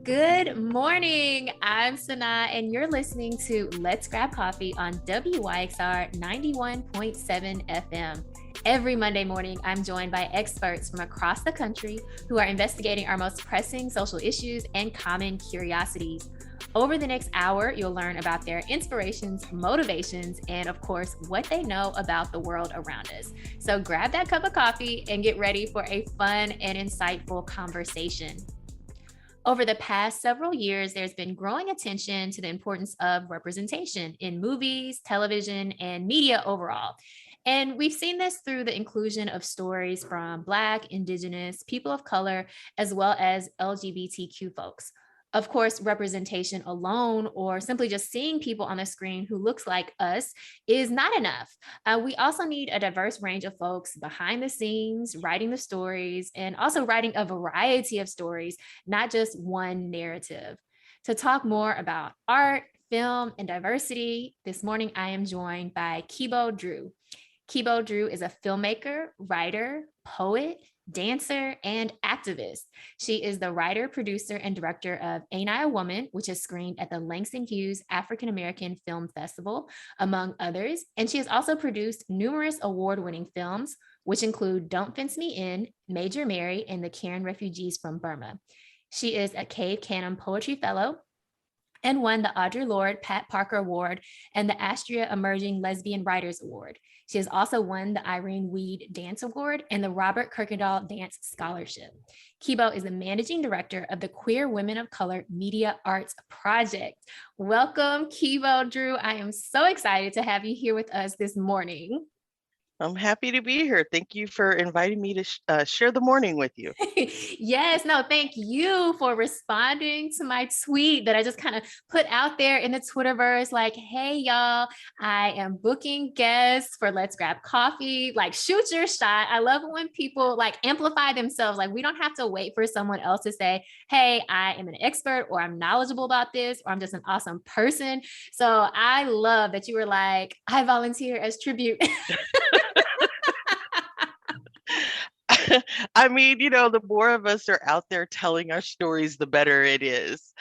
Good morning. I'm SunAh, and you're listening to Let's Grab Coffee on WYXR 91.7 FM. Every Monday morning, I'm joined by experts from across the country who are investigating our most pressing social issues and common curiosities. Over the next hour, you'll learn about their inspirations, motivations, and of course, what they know about the world around us. So grab that cup of coffee and get ready for a fun and insightful conversation. Over the past several years, there's been growing attention to the importance of representation in movies, television, and media overall. And we've seen this through the inclusion of stories from Black, Indigenous, people of color, as well as LGBTQ folks. Of course, representation alone or simply just seeing people on the screen who looks like us is not enough. We also need a diverse range of folks behind the scenes, writing the stories, and also writing a variety of stories, not just one narrative. To talk more about art, film, and diversity, this morning I am joined by Kebo Drew. Kebo Drew is a filmmaker, writer, poet, dancer, and activist. She is the writer, producer, and director of Ain't I a Woman, which is screened at the Langston Hughes African American Film Festival, among others. And she has also produced numerous award-winning films, which include Don't Fence Me In, Major Mary, and the Karen Refugees from Burma. She is a Cave Canem Poetry Fellow and won the Audre Lorde Pat Parker Award and the Astria Emerging Lesbian Writers Award. She has also won the Irene Weed Dance Award and the Robert Kirkendall Dance Scholarship. Kebo is the managing director of the Queer Women of Color Media Arts Project. Welcome, Kebo Drew. I am so excited to have you here with us this morning. I'm happy to be here. Thank you for inviting me to share the morning with you. Yes, no, thank you for responding to my tweet that I just kind of put out there in the Twitterverse, like, hey, y'all, I am booking guests for Let's Grab Coffee. Like, shoot your shot. I love it when people like amplify themselves. Like, we don't have to wait for someone else to say, hey, I am an expert, or I'm knowledgeable about this, or I'm just an awesome person. So I love that you were like, I volunteer as tribute. I mean, the more of us are out there telling our stories, the better it is.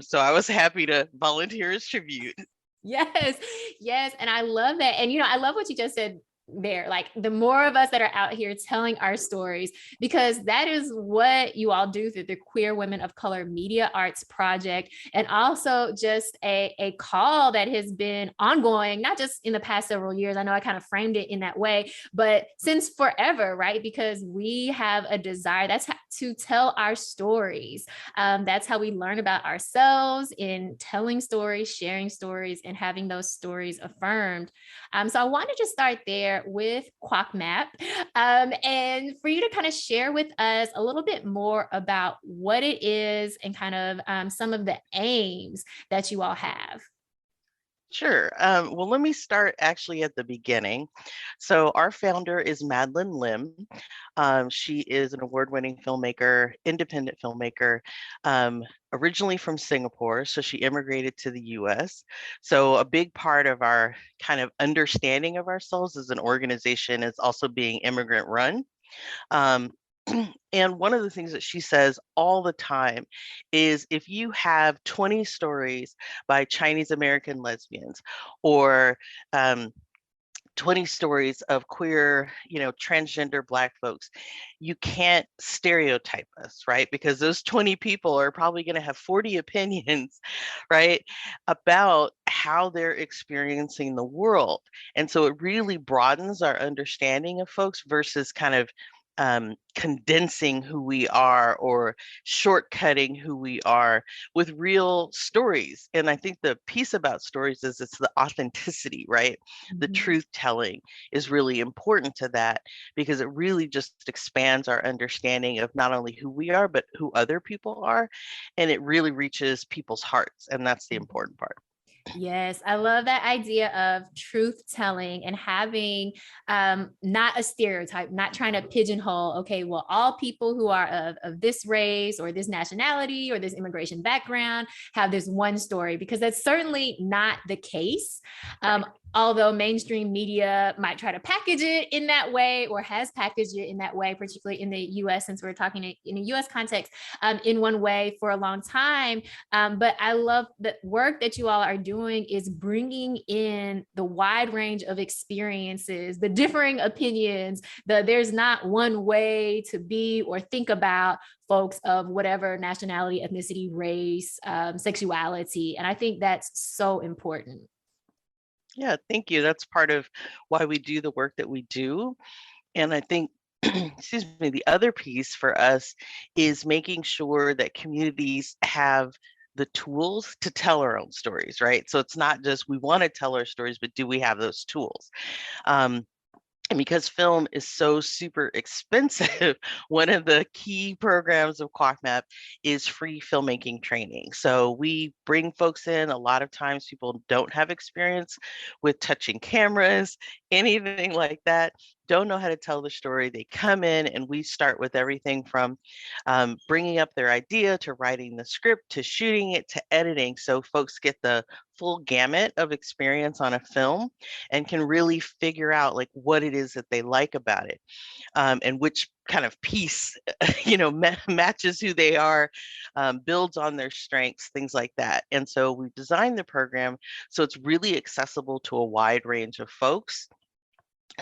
So I was happy to volunteer as tribute. Yes, yes. And I love that. And, I love what you just said there. Like, the more of us that are out here telling our stories, because that is what you all do through the Queer Women of Color Media Arts Project. And also just a call that has been ongoing, not just in the past several years. I know I kind of framed it in that way, but since forever, right? Because we have a desire to tell our stories. That's how we learn about ourselves in telling stories, sharing stories, and having those stories affirmed. So I wanted to start there with QWOCMAP, and for you to kind of share with us a little bit more about what it is and kind of some of the aims that you all have. Sure. Well, let me start actually at the beginning. So our founder is Madeline Lim. She is an award-winning filmmaker, independent filmmaker, originally from Singapore. So she immigrated to the US. So a big part of our kind of understanding of ourselves as an organization is also being immigrant run. And one of the things that she says all the time is if you have 20 stories by Chinese American lesbians or 20 stories of queer, transgender Black folks, you can't stereotype us, right? Because those 20 people are probably going to have 40 opinions, right, about how they're experiencing the world. And so it really broadens our understanding of folks versus kind of condensing who we are or shortcutting who we are with real stories. And I think the piece about stories is it's the authenticity, right? Mm-hmm. The truth telling is really important to that because it really just expands our understanding of not only who we are, but who other people are. And it really reaches people's hearts. And that's the important part. Yes, I love that idea of truth telling and having not a stereotype, not trying to pigeonhole, okay, well, all people who are of this race or this nationality or this immigration background have this one story, because that's certainly not the case. although mainstream media might try to package it in that way or has packaged it in that way, particularly in the US, since we're talking in a US context, in one way for a long time. But I love the work that you all are doing is bringing in the wide range of experiences, the differing opinions, there's not one way to be or think about folks of whatever nationality, ethnicity, race, sexuality. And I think that's so important. Yeah, thank you. That's part of why we do the work that we do. And I think, excuse me, the other piece for us is making sure that communities have the tools to tell our own stories, right? So it's not just we want to tell our stories, but do we have those tools? And because film is so super expensive, one of the key programs of QWOCMAP is free filmmaking training. So we bring folks in. A lot of times people don't have experience with touching cameras, anything like that, don't know how to tell the story. They come in and we start with everything from bringing up their idea to writing the script to shooting it to editing. So folks get the full gamut of experience on a film and can really figure out like what it is that they like about it, and which kind of piece matches who they are, builds on their strengths, things like that. And so we designed the program so it's really accessible to a wide range of folks.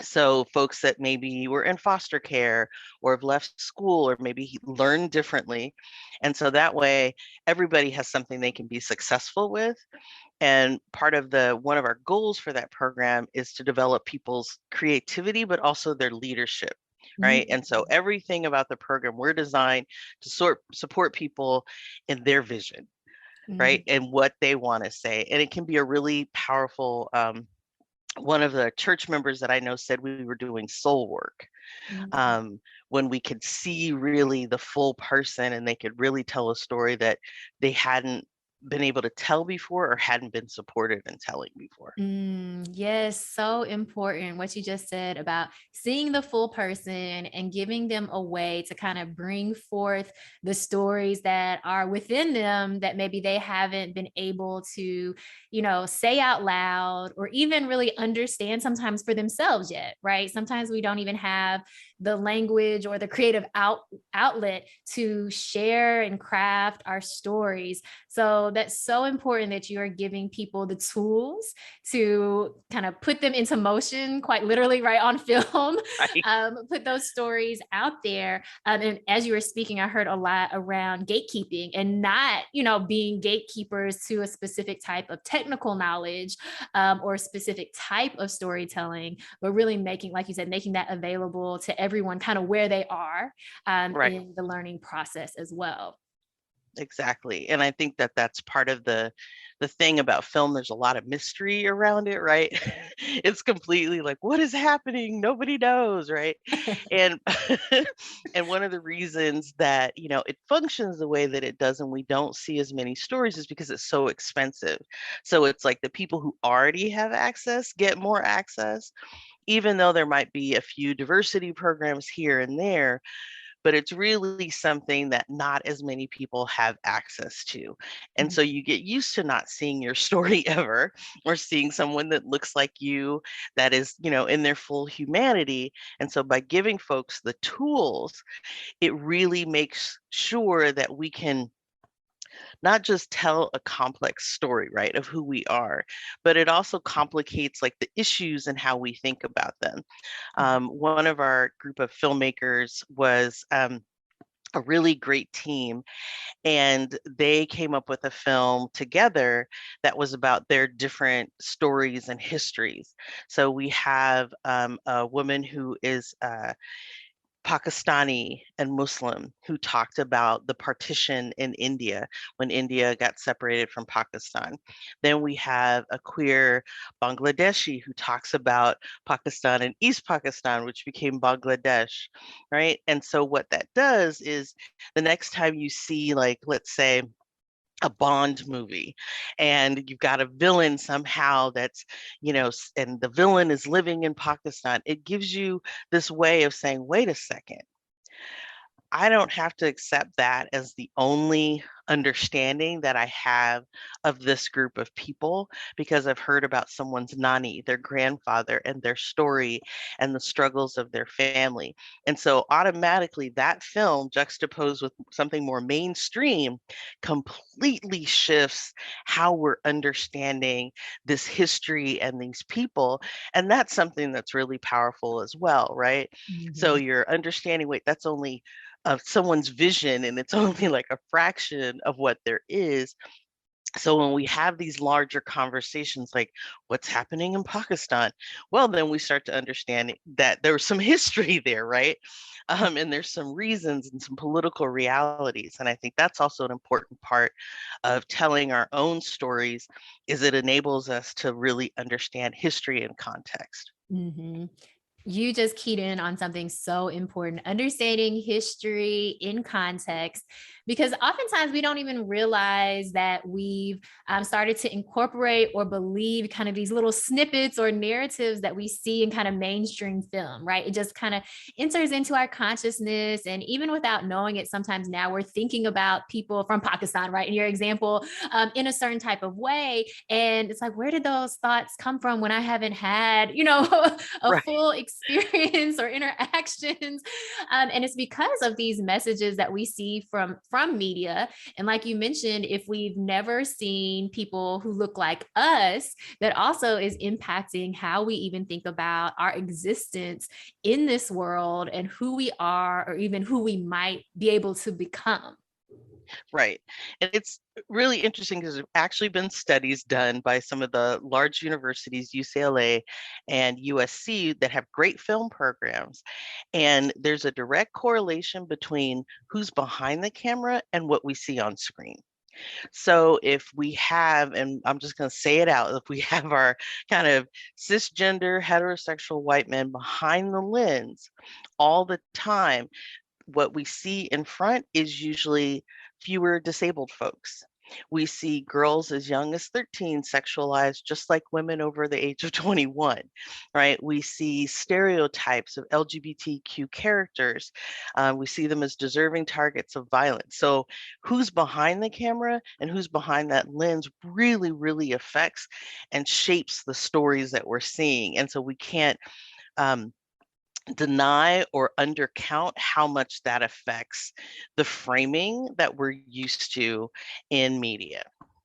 So folks that maybe were in foster care or have left school or maybe learned differently. And so that way everybody has something they can be successful with. And part of one of our goals for that program is to develop people's creativity, but also their leadership, right? And so everything about the program, we're designed to support people in their vision, right? And what they want to say. And it can be a really powerful, one of the church members that I know said we were doing soul work, when we could see really the full person and they could really tell a story that they hadn't been able to tell before or hadn't been supported in telling before. Yes, so important what you just said about seeing the full person and giving them a way to kind of bring forth the stories that are within them that maybe they haven't been able to, say out loud or even really understand sometimes for themselves yet, right? Sometimes we don't even have the language or the creative outlet to share and craft our stories. So that's so important that you are giving people the tools to kind of put them into motion, quite literally, right, on film, Right. put those stories out there. And as you were speaking, I heard a lot around gatekeeping and not, being gatekeepers to a specific type of technical knowledge, or a specific type of storytelling, but really making, like you said, making that available to everyone kind of where they are, Right. in the learning process as well. Exactly. And I think that that's part of the thing about film. There's a lot of mystery around it, right? It's completely like, what is happening? Nobody knows, right? And and one of the reasons that, it functions the way that it does and we don't see as many stories is because it's so expensive. So it's like the people who already have access get more access, even though there might be a few diversity programs here and there, but it's really something that not as many people have access to. And so you get used to not seeing your story ever, or seeing someone that looks like you, that is, in their full humanity. And so by giving folks the tools, it really makes sure that we can not just tell a complex story, right, of who we are, but it also complicates like the issues and how we think about them. One of our group of filmmakers was a really great team, and they came up with a film together that was about their different stories and histories. So we have a woman who is Pakistani and Muslim, who talked about the partition in India when India got separated from Pakistan. Then we have a queer Bangladeshi who talks about Pakistan and East Pakistan, which became Bangladesh, right? And so what that does is the next time you see, like, let's say, a Bond movie and you've got a villain somehow that's, and the villain is living in Pakistan, it gives you this way of saying, wait a second, I don't have to accept that as the only understanding that I have of this group of people because I've heard about someone's nani, their grandfather, and their story and the struggles of their family. And so automatically that film juxtaposed with something more mainstream completely shifts how we're understanding this history and these people. And that's something that's really powerful as well, right? So Mhm. you're understanding, wait, that's only of someone's vision and it's only like a fraction of what there is. So when we have these larger conversations like what's happening in Pakistan, well, then we start to understand that there was some history there, right? And there's some reasons and some political realities. And I think that's also an important part of telling our own stories is it enables us to really understand history and context. Mhm. You just keyed in on something so important, understanding history in context, because oftentimes we don't even realize that we've started to incorporate or believe kind of these little snippets or narratives that we see in kind of mainstream film, right? It just kind of enters into our consciousness. And even without knowing it, sometimes now we're thinking about people from Pakistan, right? In your example, in a certain type of way. And it's like, where did those thoughts come from when I haven't had, a Right. full experience or interactions? And it's because of these messages that we see from media. And like you mentioned, if we've never seen people who look like us, that also is impacting how we even think about our existence in this world and who we are, or even who we might be able to become. Right. And it's really interesting because there's actually been studies done by some of the large universities, UCLA and USC, that have great film programs. And there's a direct correlation between who's behind the camera and what we see on screen. So if we have, and I'm just going to say it out, if we have our kind of cisgender heterosexual white men behind the lens all the time, what we see in front is usually fewer disabled folks. We see girls as young as 13 sexualized, just like women over the age of 21, right? We see stereotypes of LGBTQ characters. We see them as deserving targets of violence. So, who's behind the camera and who's behind that lens really, really affects and shapes the stories that we're seeing. And so, we can't um, deny or undercount how much that affects the framing that we're used to in media.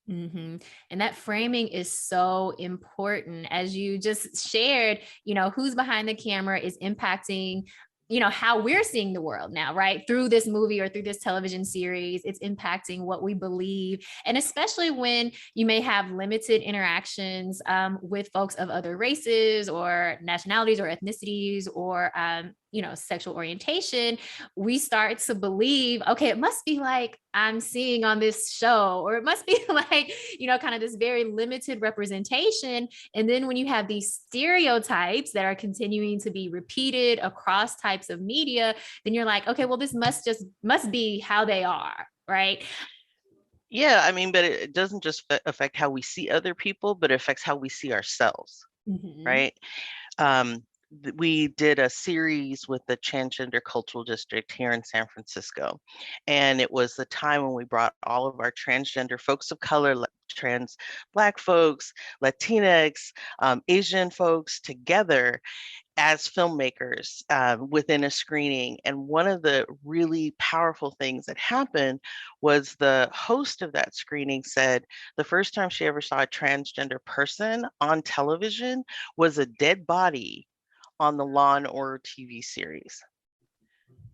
Mhm. And that framing is so important. As you just shared, who's behind the camera is impacting, how we're seeing the world now, right? Through this movie or through this television series, it's impacting what we believe. And especially when you may have limited interactions with folks of other races or nationalities or ethnicities or, sexual orientation, we start to believe, okay, it must be like I'm seeing on this show, or it must be like, kind of this very limited representation. And then when you have these stereotypes that are continuing to be repeated across types of media, then you're like, okay, well, this must be how they are, right? Yeah, I mean, but it doesn't just affect how we see other people, but it affects how we see ourselves, Mhm. right? Um, we did a series with the Transgender Cultural District here in San Francisco. And it was the time when we brought all of our transgender folks of color, trans Black folks, Latinx, Asian folks together as filmmakers within a screening. And one of the really powerful things that happened was the host of that screening said the first time she ever saw a transgender person on television was a dead body on the Law and Order TV series.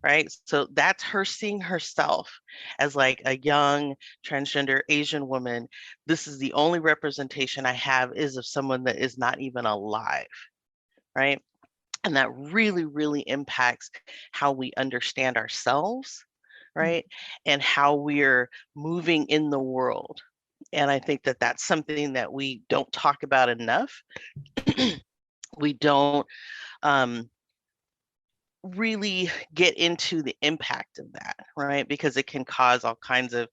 Right. So that's her seeing herself as like a young transgender Asian woman. This is the only representation I have is of someone that is not even alive. Right. And that really, really impacts how we understand ourselves, right? And how we're moving in the world. And I think that that's something that we don't talk about enough. We don't um, really get into the impact of that, right? Because it can cause all kinds of,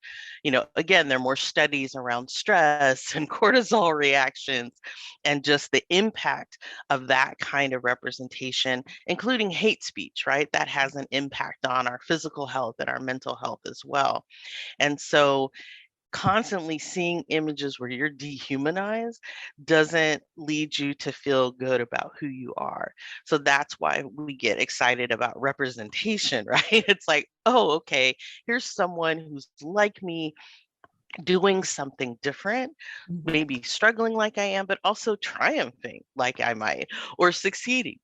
again, there are more studies around stress and cortisol reactions and just the impact of that kind of representation, including hate speech, right? That has an impact on our physical health and our mental health as well. And so constantly seeing images where you're dehumanized doesn't lead you to feel good about who you are. So that's why we get excited about representation, right? It's like, oh, okay, here's someone who's like me doing something different, Mhm. maybe struggling like I am, but also triumphing like I might, or succeeding.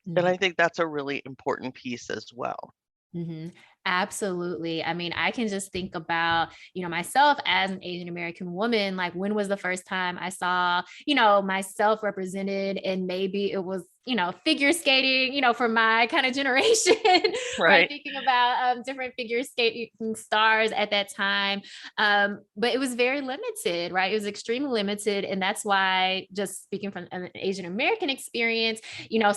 And Mhm. I think that's a really important piece as well. Mhm. Absolutely. I mean, I can just think about, myself as an Asian American woman. Like, when was the first time I saw, myself represented? And maybe it was, figure skating, for my kind of generation, right? Right. Thinking about different figure skating stars at that time. But it was very limited, right? It was extremely limited. And that's why, just speaking from an Asian American experience,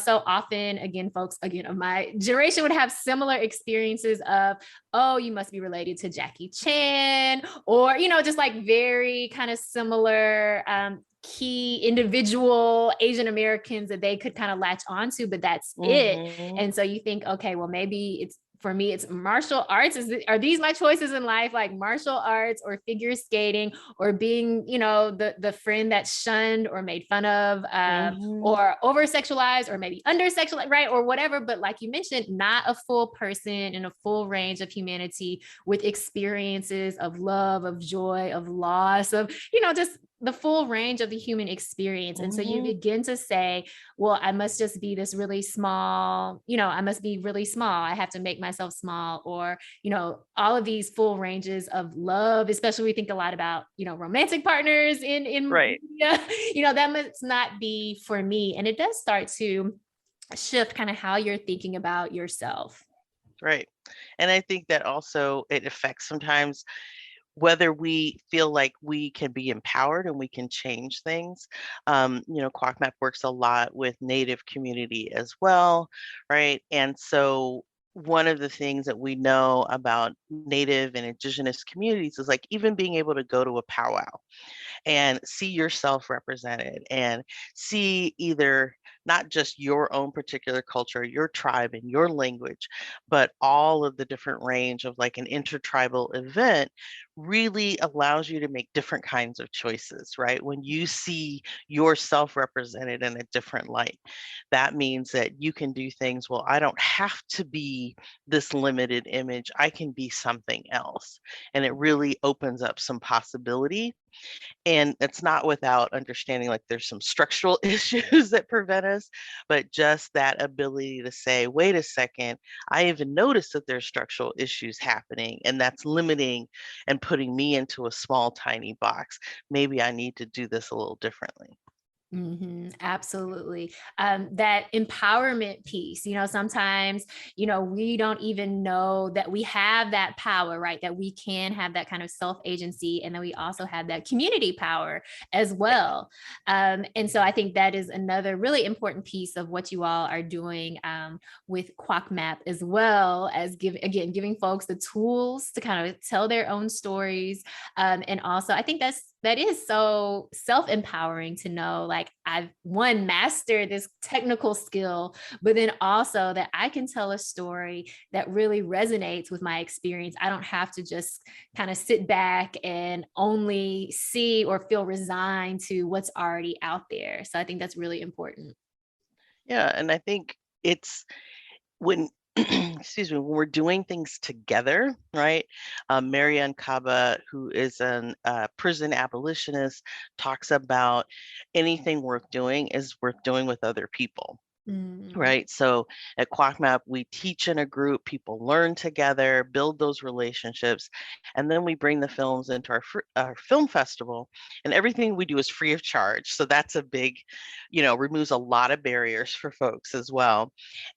so often, again, folks, again, of my generation would have similar experiences of, oh, you must be related to Jackie Chan, or, just like very kind of similar key individual Asian Americans that they could kind of latch onto, but that's it. Hmm. And so you think, okay, well, maybe it's, for me, it's martial arts. Are these my choices in life, like martial arts or figure skating, or being, the friend that's shunned or made fun of, Hmm. or over sexualized, or maybe under sexualized, right? Or whatever. But like you mentioned, not a full person in a full range of humanity with experiences of love, of joy, of loss, of, just the full range of the human experience. And so you Hmm. begin to say, well, I must just be this really small, I must be really small. I have to make myself small, or, all of these full ranges of love, especially we think a lot about, romantic partners in Right. media, that must not be for me. And it does start to shift kind of how you're thinking about yourself. Right. And I think that also it affects sometimes whether we feel like we can be empowered and we can change things. QWOCMAP works a lot with Native community as well, right? And so one of the things that we know about Native and Indigenous communities is like even being able to go to a powwow and see yourself represented and see either not just your own particular culture, your tribe and your language, but all of the different range of like an intertribal event really allows you to make different kinds of choices, right? When you see yourself represented in a different light, that means that you can do things, well, I don't have to be this limited image, I can be something else. And it really opens up some possibility, and it's not without understanding like there's some structural issues that prevent us, but just that ability to say, wait a second, I even noticed that there's structural issues happening, and that's limiting and putting me into a small, tiny box. Maybe I need to do this a little differently. Absolutely. That empowerment piece, sometimes, we don't even know that we have that power, right? That we can have that kind of self agency. And then we also have that community power as Right. well. And so I think that is another really important piece of what you all are doing with QWOCMAP, as well as giving folks the tools to kind of tell their own stories. And also, I think that is so self-empowering to know, like, I've one mastered this technical skill, but then also that I can tell a story that really resonates with my experience. I don't have to just kind of sit back and only see or feel resigned to what's already out there. So I think that's really important. Yeah, and I think it's when excuse me, when we're doing things together, right? Marianne Kaba, who is an prison abolitionist, talks about anything worth doing is worth doing with other people. Mm. Right. So at QuackMap, we teach in a group, people learn together, build those relationships, and then we bring the films into our film festival, and everything we do is free of charge. So that's a big, removes a lot of barriers for folks as well.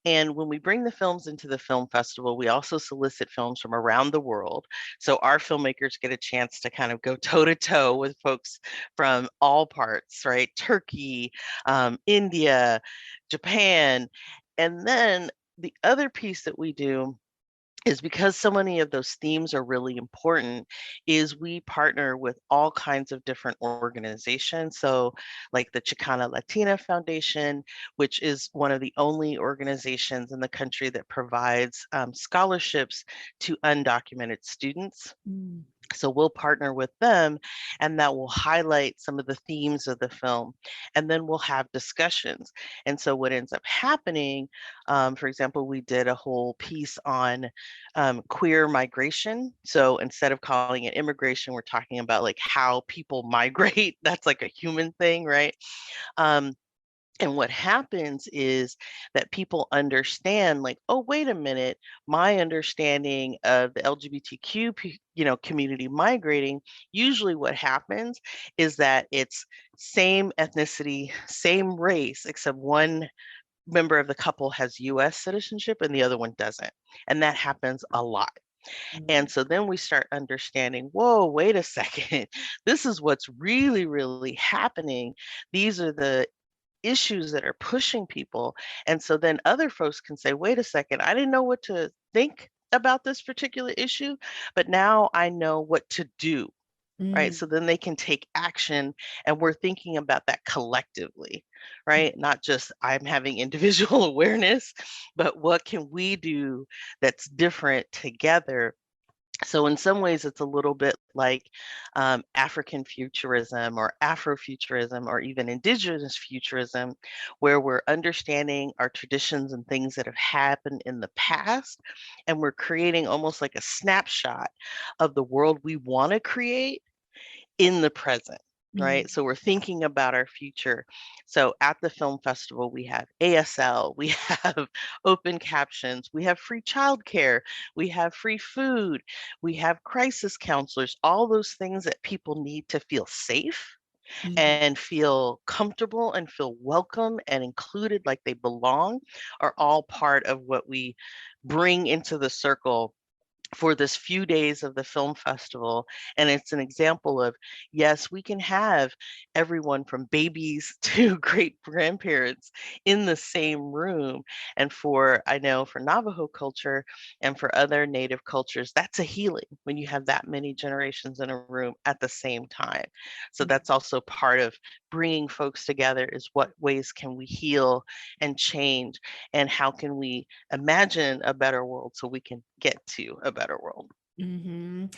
And when we bring the films into the film festival, we also solicit films from around the world. So our filmmakers get a chance to kind of go toe to toe with folks from all parts, right? Turkey, India, Japan. And then the other piece that we do is because so many of those themes are really important is we partner with all kinds of different organizations. So like the Chicana Latina Foundation, which is one of the only organizations in the country that provides scholarships to undocumented students. Mm. So we'll partner with them, and that will highlight some of the themes of the film. And then we'll have discussions. And so what ends up happening, for example, we did a whole piece on queer migration. So instead of calling it immigration, we're talking about like how people migrate. That's like a human thing, right? Um, and what happens is that people understand, like, oh, wait a minute, my understanding of the LGBTQ, community migrating, usually what happens is that it's same ethnicity, same race, except one member of the couple has US citizenship and the other one doesn't. And that happens a lot. Mm. And so then we start understanding, whoa, wait a second, this is what's really, really happening. These are the issues that are pushing people. And so then other folks can say, wait a second, I didn't know what to think about this particular issue, but now I know what to do. Right. Mm. So then they can take action, and we're thinking about that collectively, right? Not just I'm having individual awareness, but what can we do that's different together. So in some ways, it's a little bit like African futurism or Afrofuturism or even indigenous futurism, where we're understanding our traditions and things that have happened in the past, and we're creating almost like a snapshot of the world we want to create in the present, Mm. right? So we're thinking about our future. So at the film festival, we have ASL, we have open captions, we have free childcare, we have free food, we have crisis counselors, all those things that people need to feel safe Mm. and feel comfortable and feel welcome and included like they belong are all part of what we bring into the circle for this few days of the film festival. And it's an example of, yes, we can have everyone from babies to great grandparents in the same room. And I know for Navajo culture and for other Native cultures, that's a healing when you have that many generations in a room at the same time. So that's also part of bringing folks together, is what ways can we heal and change, and how can we imagine a better world so we can get to a better world. Mhm.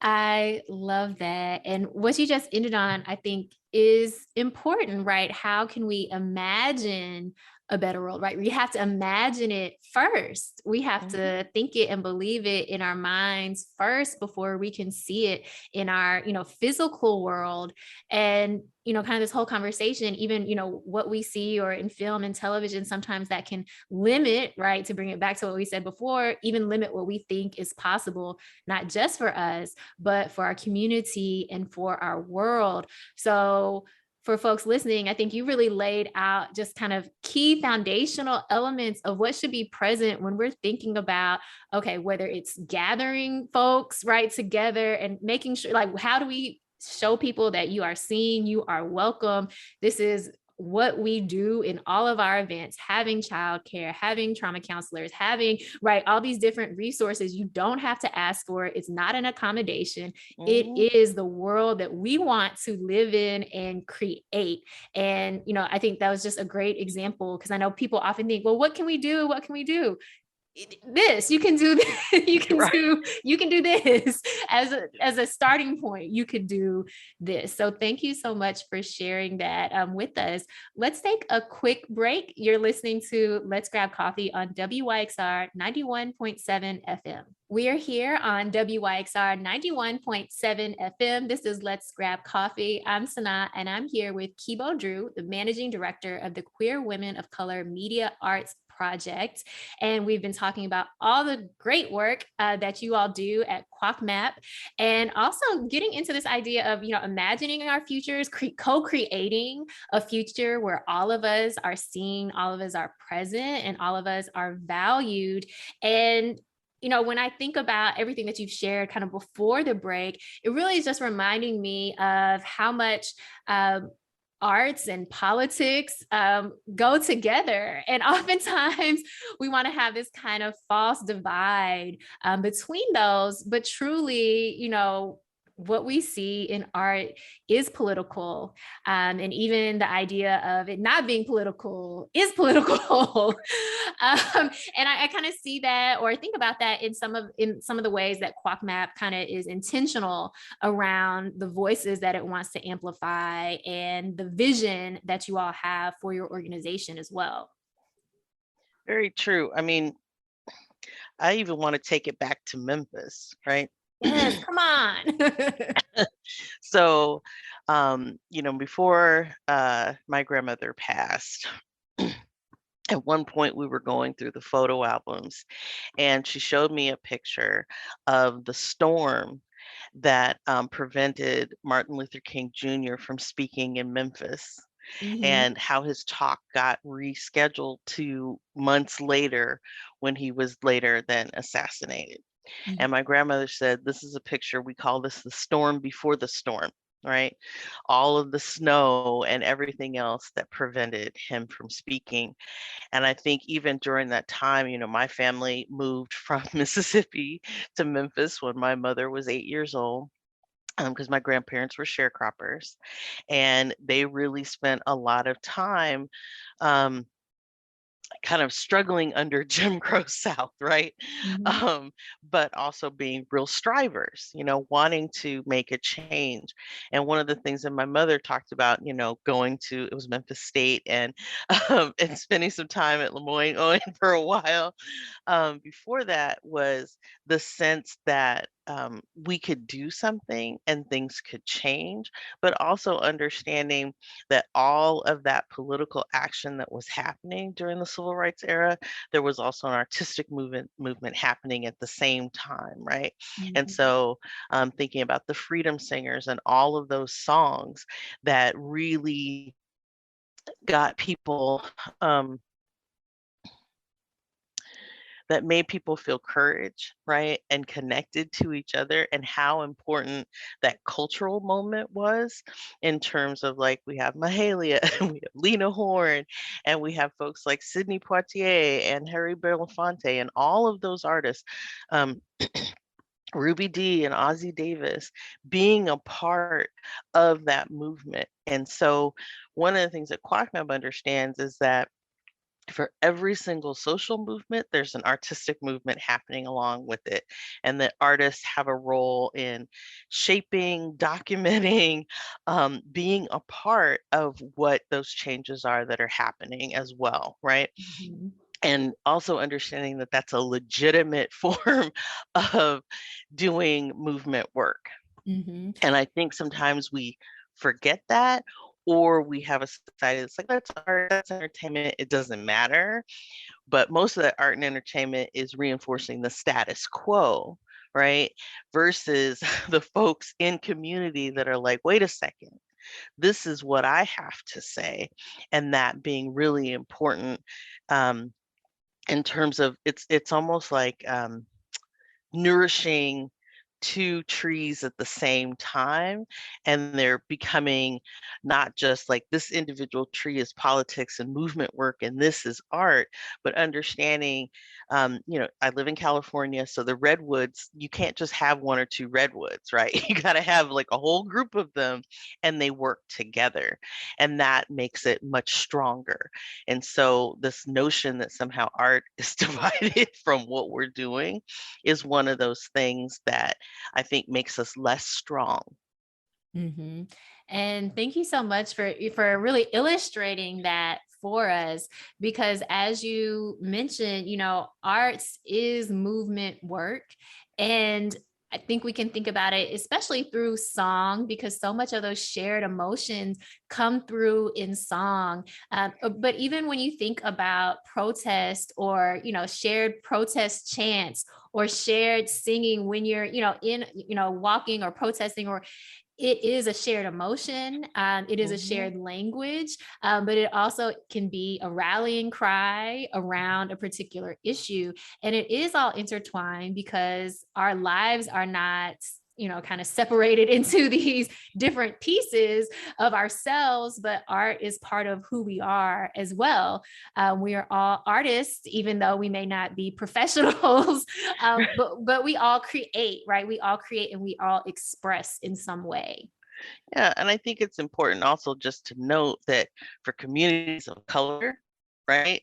I love that. And what you just ended on, I think, is important, right? How can we imagine a better world, right? We have to imagine it first. We have Mhm. to think it and believe it in our minds first before we can see it in our, physical world. And, kind of this whole conversation, even, what we see or in film and television, sometimes that can limit, right? To bring it back to what we said before, even limit what we think is possible, not just for us, but for our community and for our world. So, for folks listening, I think you really laid out just kind of key foundational elements of what should be present when we're thinking about, okay, whether it's gathering folks right together and making sure, like, how do we show people that you are seen, you are welcome? This is what we do in all of our events, having childcare, having trauma counselors, having, right, all these different resources. You don't have to ask for it. It's not an accommodation. It Mhm. is the world that we want to live in and create. And, I think that was just a great example, because I know people often think, well, what can we do? What can we do? This you can do this, Right. you can do this as a starting point. You could do this. So thank you so much for sharing that with us. Let's take a quick break. You're listening to Let's Grab Coffee on WYXR 91.7 FM. We are here on WYXR 91.7 FM. This is Let's Grab Coffee. I'm SunAh, and I'm here with Kebo Drew, the managing director of the Queer Women of Color Media Arts Project. And we've been talking about all the great work that you all do at QWOCMAP, and also getting into this idea of, imagining our futures, co-creating a future where all of us are seen, all of us are present, and all of us are valued. And when I think about everything that you've shared kind of before the break, it really is just reminding me of how much arts and politics go together. And oftentimes we want to have this kind of false divide between those, but truly, what we see in art is political. And even the idea of it not being political is political. And I kind of see that or think about that in some of the ways that QWOCMAP kind of is intentional around the voices that it wants to amplify and the vision that you all have for your organization as well. Very true. I mean, I even want to take it back to Memphis, right? Yes, come on. So, before my grandmother passed, at one point we were going through the photo albums, and she showed me a picture of the storm that prevented Martin Luther King Jr. from speaking in Memphis, Mhm, and how his talk got rescheduled to months later when he was later then assassinated. mhm, And my grandmother said, "This is a picture, we call this the storm before the storm." Right? All of the snow and everything else that prevented him from speaking. And I think even during that time, my family moved from Mississippi to Memphis when my mother was 8 years old, because my grandparents were sharecroppers, and they really spent a lot of time um, kind of struggling under Jim Crow South, right? mhm, Um, but also being real strivers, wanting to make a change. And one of the things that my mother talked about, going to, it was Memphis State, and spending some time at Lemoyne-Owen for a while. Before that was the sense that we could do something and things could change, but also understanding that all of that political action that was happening during the civil rights era, there was also an artistic movement happening at the same time, right? And mhm, so thinking about the freedom singers and all of those songs that really got people um, that made people feel courage, right? And connected to each other, and how important that cultural moment was in terms of, like, we have Mahalia and we have Lena Horne, and we have folks like Sidney Poitier and Harry Belafonte and all of those artists, um, Ruby Dee and Ozzie Davis being a part of that movement. And so one of the things that QWOCMAP understands is that for every single social movement, there's an artistic movement happening along with it. And that artists have a role in shaping, documenting, being a part of what those changes are that are happening as well, right? mhm, And also understanding that that's a legitimate form of doing movement work. mhm, And I think sometimes we forget that, or we have a society that's like, that's art, that's entertainment, it doesn't matter. But most of that art and entertainment is reinforcing the status quo, right? Versus the folks in community that are like, wait a second, this is what I have to say. And that being really important, um, in terms of, it's almost like nourishing two trees at the same time, and they're becoming not just like, this individual tree is politics and movement work and this is art, but understanding, I live in California, so the redwoods, you can't just have one or two redwoods, right? You got to have like a whole group of them, and they work together, and that makes it much stronger. And so this notion that somehow art is divided from what we're doing is one of those things that I think makes us less strong. mhm. And thank you so much for really illustrating that for us, because as you mentioned, arts is movement work. And I think we can think about it, especially through song, because so much of those shared emotions come through in song. But even when you think about protest or, shared protest chants or shared singing when you're, in, walking or protesting, or it is a shared emotion. It is a Mhm. shared language, but it also can be a rallying cry around a particular issue. And it is all intertwined because our lives are not kind of separated into these different pieces of ourselves, but art is part of who we are as well. We are all artists, even though we may not be professionals, but we all create, right? We all create and we all express in some way. Yeah, and I think it's important also just to note that for communities of color, right?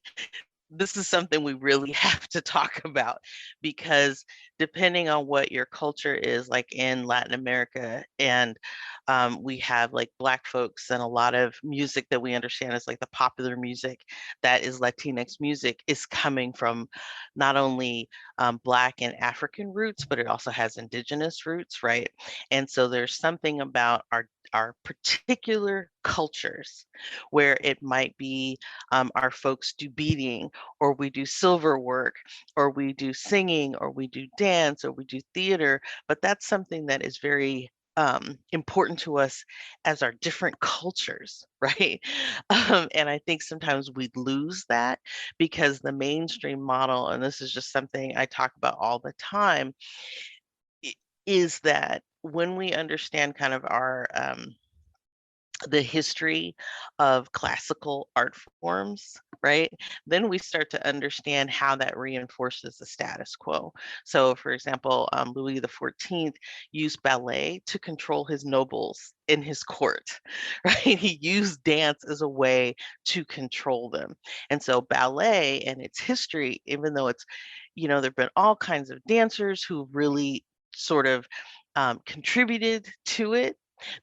This is something we really have to talk about because depending on what your culture is, like in Latin America, and we have like Black folks, and a lot of music that we understand is like the popular music that is Latinx music is coming from not only Black and African roots, but it also has indigenous roots, right? And so there's something about our particular cultures where it might be our folks do beading, or we do silver work, or we do singing, or we do dance, or we do theater. But that's something that is very important to us as our different cultures, right? And I think sometimes we lose that because the mainstream model, and this is just something I talk about all the time, is that when we understand kind of our the history of classical art forms, right? Then we start to understand how that reinforces the status quo. So, for example, Louis XIV used ballet to control his nobles in his court, right? He used dance as a way to control them. And so, ballet and its history, even though it's, there have been all kinds of dancers who really sort of contributed to it,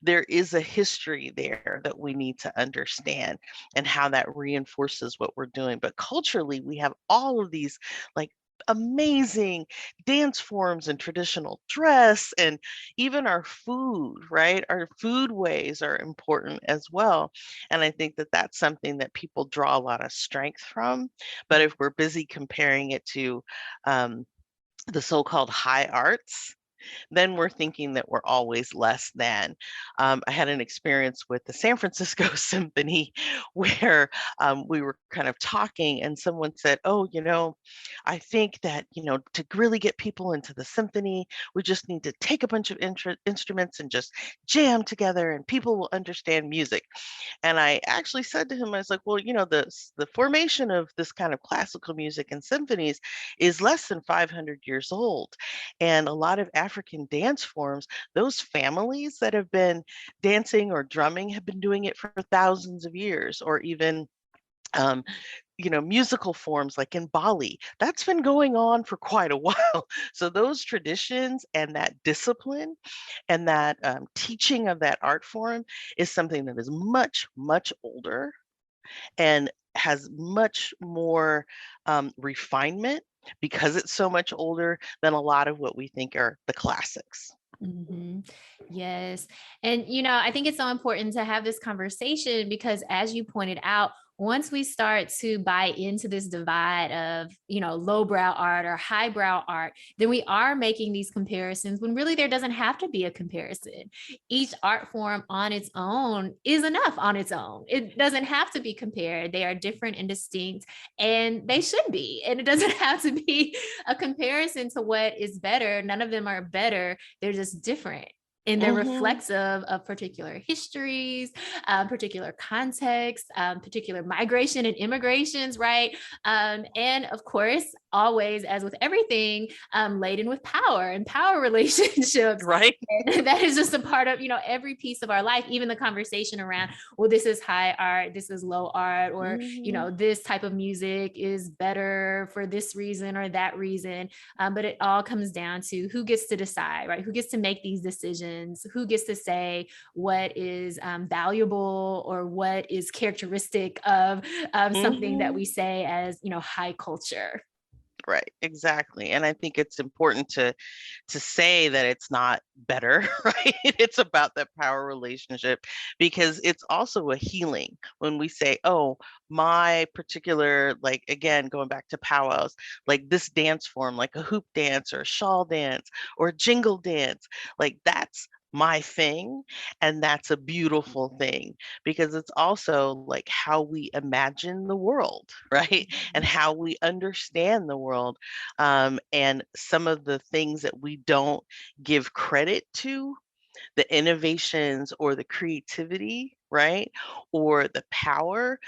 there is a history there that we need to understand and how that reinforces what we're doing. But culturally, we have all of these like amazing dance forms and traditional dress, and even our food, right? Our food ways are important as well. And I think that that's something that people draw a lot of strength from. But if we're busy comparing it to the so-called high arts, then we're thinking that we're always less than. I had an experience with the San Francisco Symphony where we were kind of talking, and someone said, "Oh, I think that, to really get people into the symphony, we just need to take a bunch of instruments and just jam together, and people will understand music." And I actually said to him, I was like, well, the formation of this kind of classical music and symphonies is less than 500 years old. And a lot of African dance forms, those families that have been dancing or drumming have been doing it for thousands of years, or even um, musical forms like in Bali, that's been going on for quite a while. So those traditions and that discipline and that teaching of that art form is something that is much, much older and has much more refinement because it's so much older than a lot of what we think are the classics. Mm-hmm. Yes. And, I think it's so important to have this conversation because, as you pointed out, once we start to buy into this divide of, lowbrow art or highbrow art, then we are making these comparisons when really there doesn't have to be a comparison. Each art form on its own is enough on its own. It doesn't have to be compared. They are different and distinct, and they should be. And it doesn't have to be a comparison to what is better. None of them are better. They're just different. And they're Mm-hmm. reflexive of particular histories, particular contexts, particular migration and immigrations, right? And of course, always, as with everything, laden with power and power relationships. Right? And that is just a part of, every piece of our life, even the conversation around, well, this is high art, this is low art, or, Mm-hmm. this type of music is better for this reason or that reason. But it all comes down to who gets to decide, right? Who gets to make these decisions? Who gets to say what is valuable or what is characteristic of something that Mm-hmm. we say as, high culture. Right, exactly. And I think it's important to say that it's not better, right? It's about that power relationship because it's also a healing when we say, oh, my particular, like, again, going back to powwows, like this dance form, like a hoop dance or a shawl dance or a jingle dance, like that's my thing. And that's a beautiful thing because it's also like how we imagine the world, right? And how we understand the world. And some of the things that we don't give credit to, the innovations or the creativity, right? Or the power,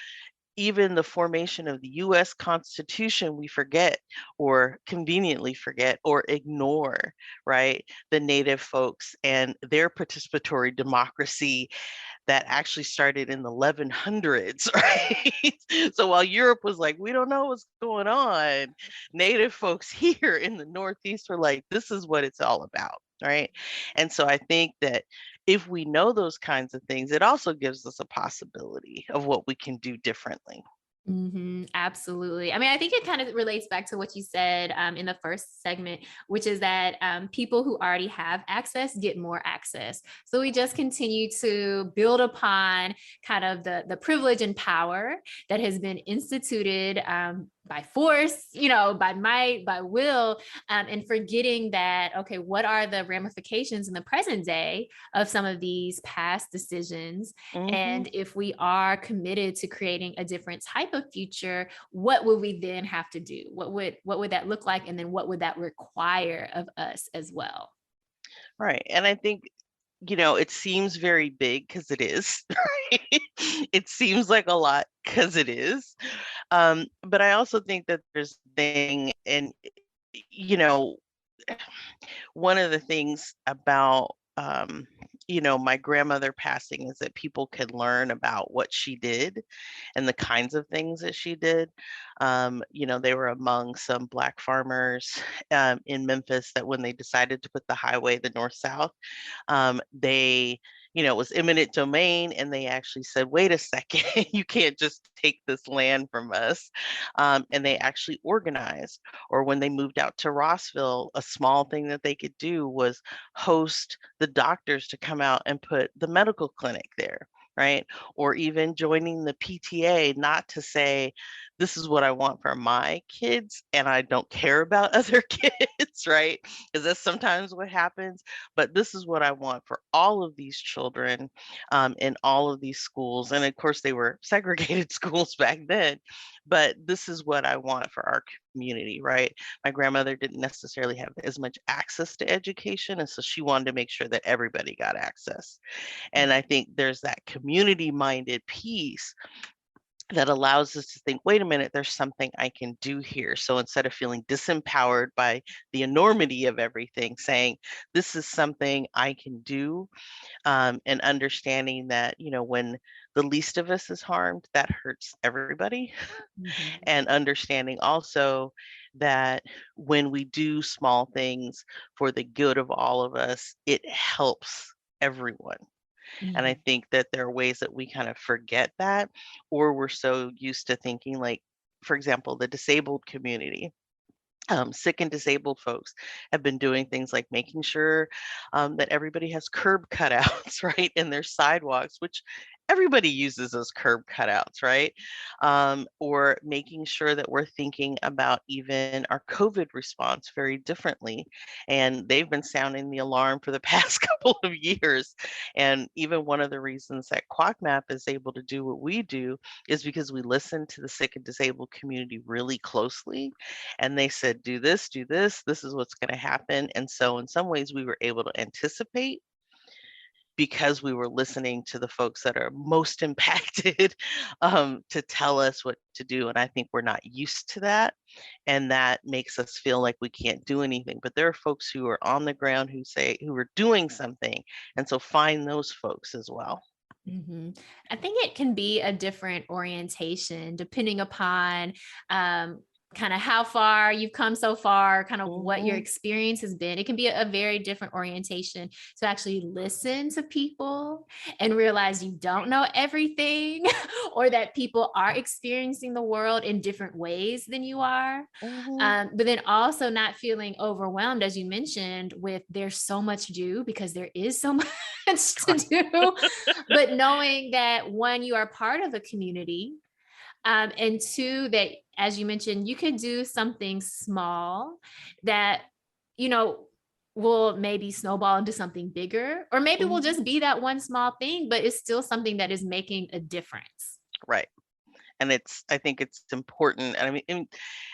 even the formation of the US Constitution, we forget or conveniently forget or ignore, right? The Native folks and their participatory democracy that actually started in the 1100s, right? So while Europe was like, we don't know what's going on, Native folks here in the Northeast were like, this is what it's all about, right? And so I think that if we know those kinds of things, it also gives us a possibility of what we can do differently. Absolutely. I mean, I think it kind of relates back to what you said in the first segment, which is that people who already have access get more access. So we just continue to build upon kind of the privilege and power that has been instituted by force, by might, by will, and forgetting that, okay, what are the ramifications in the present day of some of these past decisions? Hmm. And if we are committed to creating a different type of future, what would we then have to do? What would that look like? And then what would that require of us as well? Right. And I think, it seems very big because it is, right? It seems like a lot because it is. But I also think that there's a thing, and you know, one of the things about my grandmother passing is that people could learn about what she did and the kinds of things that she did. They were among some Black farmers in Memphis that when they decided to put the highway, the north south, they, it was eminent domain, and they actually said, wait a second, you can't just take this land from us. And they actually organized. Or when they moved out to Rossville, a small thing that they could do was host the doctors to come out and put the medical clinic there. Right. Or even joining the PTA, not to say, this is what I want for my kids, and I don't care about other kids, right? Because that's sometimes what happens. But this is what I want for all of these children in all of these schools. And of course, they were segregated schools back then, but this is what I want for our community, right? My grandmother didn't necessarily have as much access to education. And so she wanted to make sure that everybody got access. And I think there's that community minded piece that allows us to think, wait a minute, there's something I can do here. So instead of feeling disempowered by the enormity of everything, saying, this is something I can do, and understanding that, when the least of us is harmed, that hurts everybody. Mhm. And understanding also that when we do small things for the good of all of us, it helps everyone. And I Mhm. think that there are ways that we kind of forget that, or we're so used to thinking like, for example, the disabled community. Sick and disabled folks have been doing things like making sure that everybody has curb cutouts, right, in their sidewalks, which everybody uses those curb cutouts, right? Or making sure that we're thinking about even our COVID response very differently. And they've been sounding the alarm for the past couple of years. And even one of the reasons that QWOCMAP is able to do what we do is because we listen to the sick and disabled community really closely, and they said, do this is what's going to happen. And so in some ways we were able to anticipate because we were listening to the folks that are most impacted, to tell us what to do. And I think we're not used to that, and that makes us feel like we can't do anything. But there are folks who are on the ground who are doing something, and so find those folks as well. I think it can be a different orientation depending upon um, kind of how far you've come so far, kind of what your Hmm. experience has been. It can be a very different orientation to actually listen to people and realize you don't know everything or that people are experiencing the world in different ways than you are. Hmm. But then also not feeling overwhelmed, as you mentioned, with there's so much to do because there is so much to do. But knowing that one, you are part of a community, and two, that as you mentioned, you can do something small that, you know, will maybe snowball into something bigger, or maybe will Mhm. just be that one small thing, but it's still something that is making a difference. Right. And I think it's important. And I mean, and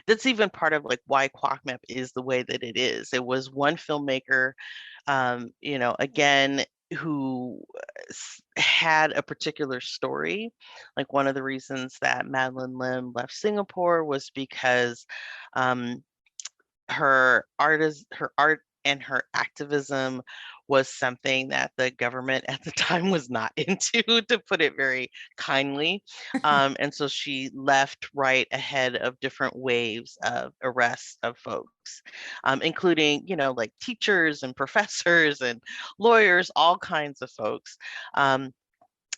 that's even part of like why QWOCMAP is the way that it is. It was one filmmaker, again, who had a particular story. Like one of the reasons that Madeline Lim left Singapore was because um, her art and her activism was something that the government at the time was not into, to put it very kindly. And so she left right ahead of different waves of arrests of folks, including, like teachers and professors and lawyers, all kinds of folks. Um,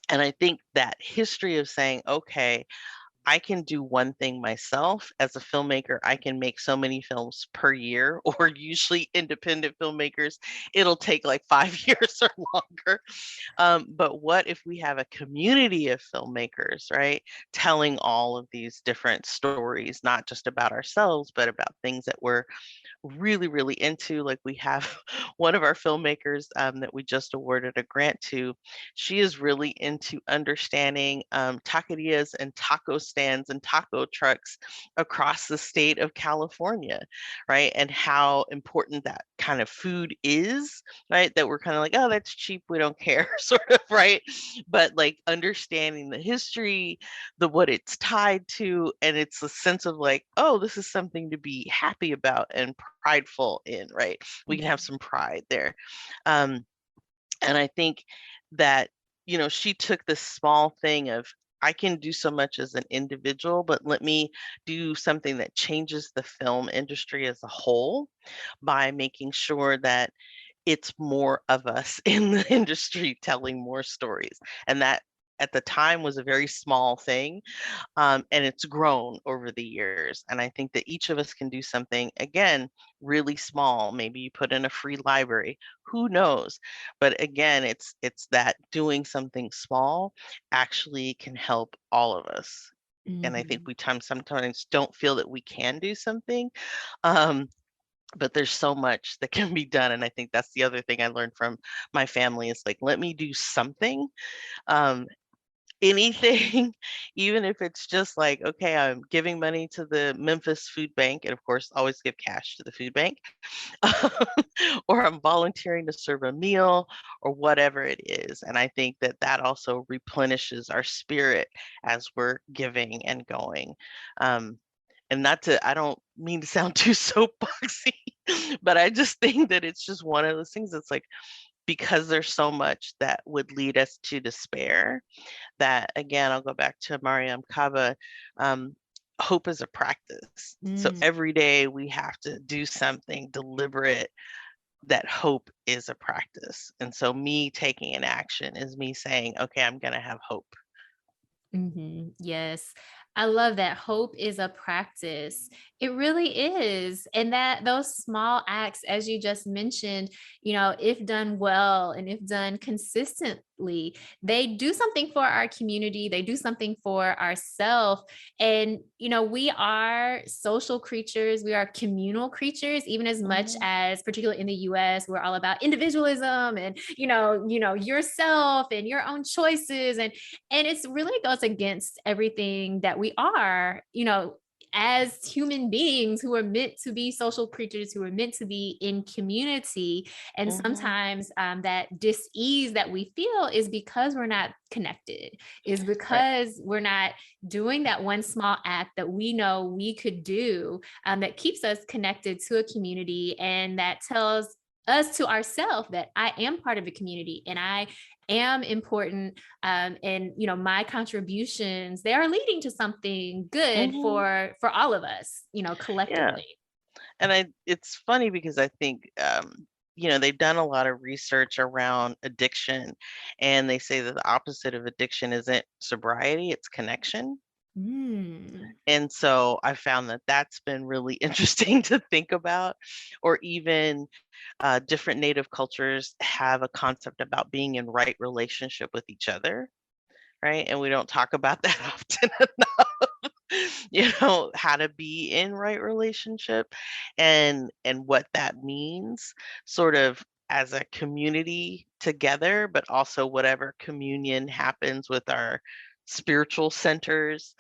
and I think that history of saying, okay, I can do one thing myself as a filmmaker. I can make so many films per year, or usually independent filmmakers, it'll take like 5 years or longer. But what if we have a community of filmmakers, right, telling all of these different stories, not just about ourselves, but about things that we're really, really into. Like we have one of our filmmakers that we just awarded a grant to. She is really into understanding taquerias and taco stands and taco trucks across the state of California, right? And how important that kind of food is, right? That we're kind of like, oh, that's cheap, we don't care, sort of, right? But like understanding the history, the what it's tied to, and it's a sense of like, oh, this is something to be happy about and prideful in, right? We can have Mhm. some pride there. Um, and I think that, she took this small thing of, I can do so much as an individual, but let me do something that changes the film industry as a whole by making sure that it's more of us in the industry telling more stories. And that at the time was a very small thing, and it's grown over the years. And I think that each of us can do something, again, really small. Maybe you put in a free library, who knows? But again, it's that doing something small actually can help all of us. And I think Mhm. we sometimes don't feel that we can do something. Um, but there's so much that can be done. And I think that's the other thing I learned from my family is like, let me do something. Um, Anything, even if it's just like, okay, I'm giving money to the Memphis Food Bank, and of course, always give cash to the food bank, or I'm volunteering to serve a meal, or whatever it is. And I think that that also replenishes our spirit as we're giving and going. Um, and I don't mean to sound too soapboxy, but I just think that it's just one of those things that's like, because there's so much that would lead us to despair, that again, I'll go back to Mariam Kaba, um, hope is a practice. So Mm. every day we have to do something deliberate, that hope is a practice. And so me taking an action is me saying, okay, I'm going to have hope. Yes. I love that. Hope is a practice. It really is. And that those small acts, as you just mentioned, if done well and if done consistently, they do something for our community, they do something for ourselves. And, we are social creatures, we are communal creatures, even as much Mhm. as, particularly in the US, we're all about individualism and, yourself and your own choices. And it's really goes against everything that we are, as human beings who are meant to be social creatures, who are meant to be in community. And Mhm. sometimes that dis-ease that we feel is because we're not connected, is Right. because we're not doing that one small act that we know we could do, that keeps us connected to a community and that tells us to ourselves that I am part of a community and I am important, and my contributions, they are leading to something good Mhm. for all of us, Yeah. collectively. And it's funny because I think, they've done a lot of research around addiction, and they say that the opposite of addiction isn't sobriety, it's connection. Mm. And so I found that that's been really interesting to think about. Or even different Native cultures have a concept about being in right relationship with each other, right? And we don't talk about that often enough. how to be in right relationship and what that means sort of as a community together, but also whatever communion happens with our spiritual centers.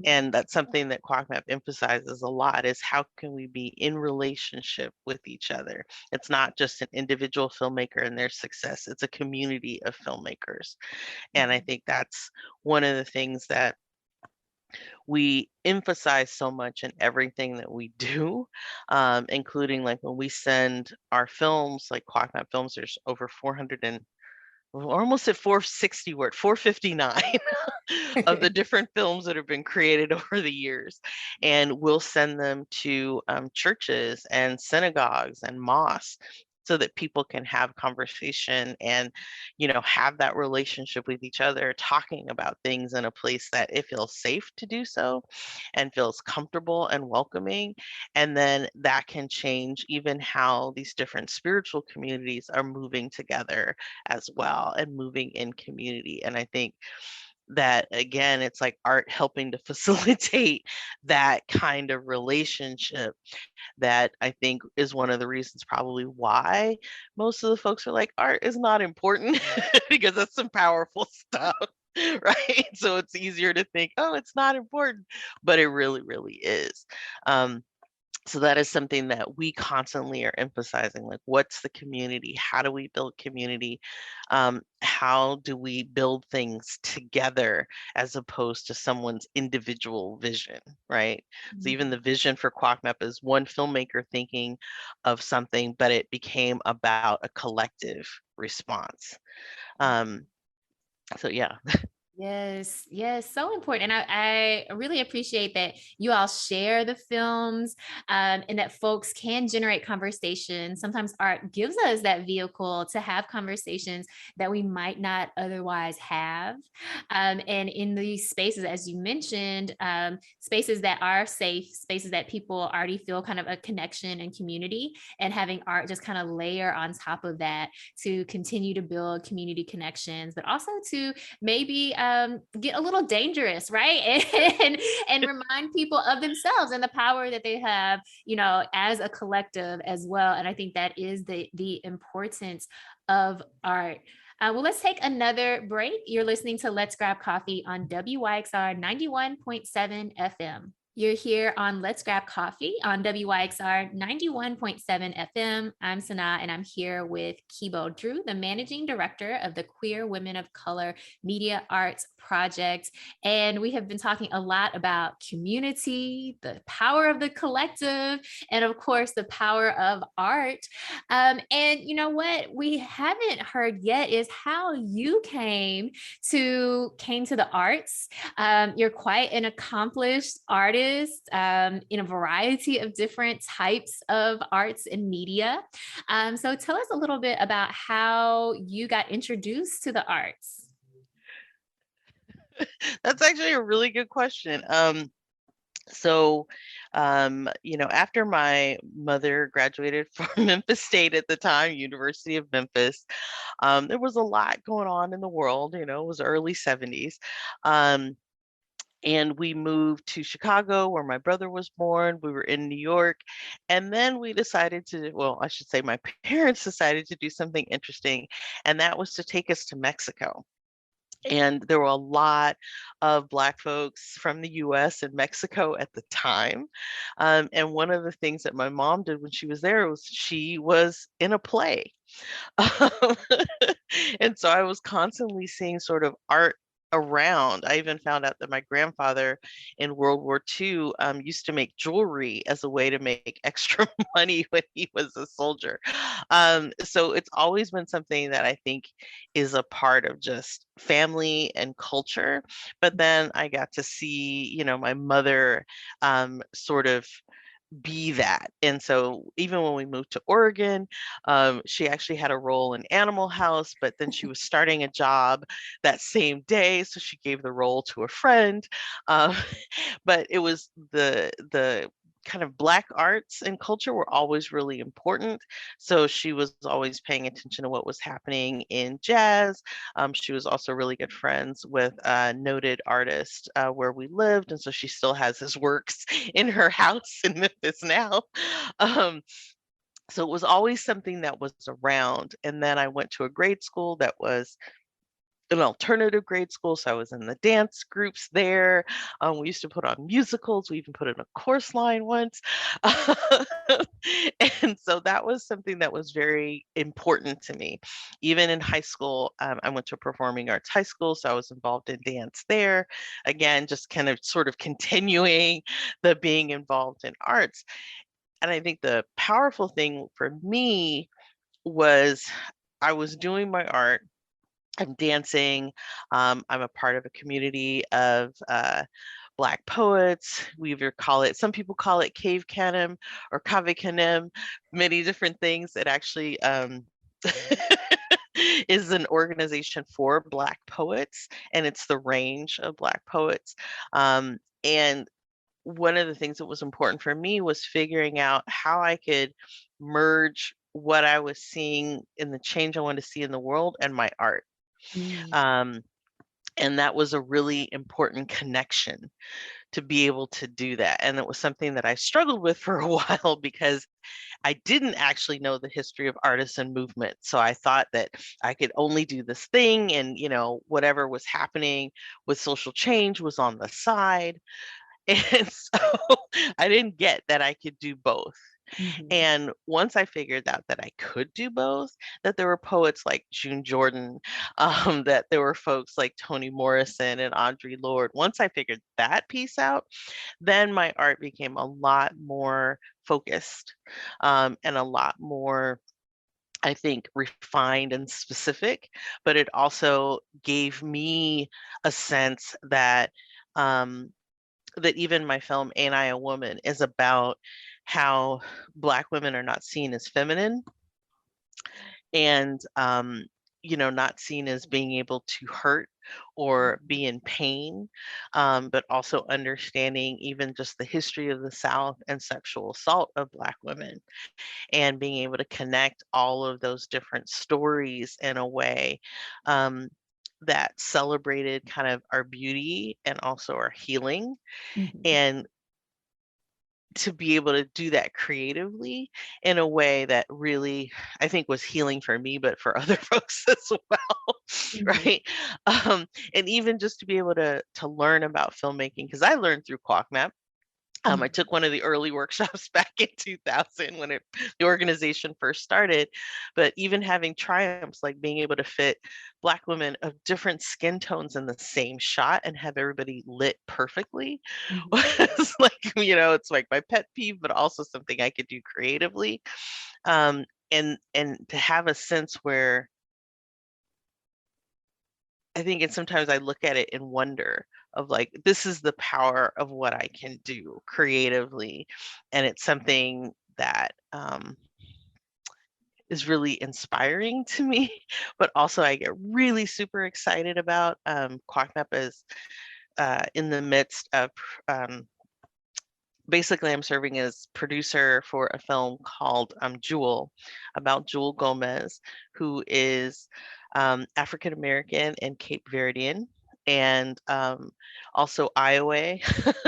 And that's something that QWOCMAP emphasizes a lot is how can we be in relationship with each other? It's not just an individual filmmaker and their success, it's a community of filmmakers. And I think that's one of the things that we emphasize so much in everything that we do, including like when we send our films, like QWOCMAP films, there's over 400 and we're almost at 460, we're at 459 of the different films that have been created over the years. And we'll send them to churches and synagogues and mosques so that people can have conversation and, have that relationship with each other, talking about things in a place that it feels safe to do so and feels comfortable and welcoming. And then that can change even how these different spiritual communities are moving together as well and moving in community. And I think that again, it's like art helping to facilitate that kind of relationship that I think is one of the reasons probably why most of the folks are like, art is not important because that's some powerful stuff. Right. So it's easier to think, oh, it's not important, but it really, really is. So that is something that we constantly are emphasizing, like what's the community, how do we build community, how do we build things together as opposed to someone's individual vision, right? So even the vision for QWOCMAP is one filmmaker thinking of something, but it became about a collective response. So yeah. Yes, yes, so important. And I really appreciate that you all share the films, and that folks can generate conversation. Sometimes art gives us that vehicle to have conversations that we might not otherwise have. And in these spaces, as you mentioned, spaces that are safe, spaces that people already feel kind of a connection and community, and having art just kind of layer on top of that to continue to build community connections, but also to maybe get a little dangerous, right? And remind people of themselves and the power that they have, as a collective as well. And I think that is the importance of art. Well, let's take another break. You're listening to Let's Grab Coffee on WYXR 91.7 FM. You're here on Let's Grab Coffee on WYXR 91.7 FM. I'm SunAh, and I'm here with Kebo Drew, the managing director of the Queer Women of Color Media Arts Project. And we have been talking a lot about community, the power of the collective, and of course, the power of art. And you know what we haven't heard yet is how you came to the arts. You're quite an accomplished artist, in a variety of different types of arts and media. So tell us a little bit about how you got introduced to the arts. That's actually a really good question. So, after my mother graduated from Memphis State at the time, University of Memphis, there was a lot going on in the world. It was early 70s. And we moved to Chicago where my brother was born. We were in New York. And then we decided to, well, I should say my parents decided to do something interesting, and that was to take us to Mexico. And there were a lot of Black folks from the US and Mexico at the time. And one of the things that my mom did when she was there was she was in a play. And so I was constantly seeing sort of art around. I even found out that my grandfather in World War II used to make jewelry as a way to make extra money when he was a soldier. So it's always been something that I think is a part of just family and culture. But then I got to see, my mother sort of be that. And so even when we moved to Oregon, she actually had a role in Animal House, but then she was starting a job that same day, so she gave the role to a friend. Um, but it was the kind of Black arts and culture were always really important. So she was always paying attention to what was happening in jazz. She was also really good friends with a noted artist where we lived. And so she still has his works in her house in Memphis now. Um, so it was always something that was around. And then I went to a grade school that was an alternative grade school, so I was in the dance groups there. We used to put on musicals. We even put in a chorus line once. And so that was something that was very important to me. Even in high school, I went to a performing arts high school, so I was involved in dance there. Again, just kind of sort of continuing the being involved in arts. And I think the powerful thing for me was I was doing my art. I'm dancing. I'm a part of a community of Black poets. We either call it, some people call it cave canem or kave canem, many different things. It actually is an organization for Black poets, and it's the range of Black poets. And one of the things that was important for me was figuring out how I could merge what I was seeing in the change I wanted to see in the world and my art. Mm. Um, and that was a really important connection to be able to do that. And it was something that I struggled with for a while because I didn't actually know the history of artisan movement. So I thought that I could only do this thing, and whatever was happening with social change was on the side. And so I didn't get that I could do both. Mhm. And once I figured out that I could do both, that there were poets like June Jordan, that there were folks like Toni Morrison and Audre Lorde. Once I figured that piece out, then my art became a lot more focused, and a lot more, I think, refined and specific. But it also gave me a sense that that even my film Ain't I a Woman is about how Black women are not seen as feminine, and not seen as being able to hurt or be in pain, but also understanding even just the history of the South and sexual assault of Black women, and being able to connect all of those different stories in a way um, that celebrated kind of our beauty and also our healing. Mhm. And to be able to do that creatively in a way that really, I think, was healing for me, but for other folks as well, Mhm. right? And even just to be able to learn about filmmaking, because I learned through QWOCMAP. I Mhm. took one of the early workshops back in 2000 when the organization first started. But even having triumphs like being able to fit Black women of different skin tones in the same shot and have everybody lit perfectly Mhm. was like, it's like my pet peeve, but also something I could do creatively. And to have a sense where I think it's sometimes I look at it in wonder of like, this is the power of what I can do creatively. And it's something that is really inspiring to me, but also I get really super excited about. QWOCMAP is in the midst of basically I'm serving as producer for a film called Jewel, about Jewel Gomez, who is African American and Cape Verdean, and also Iowa.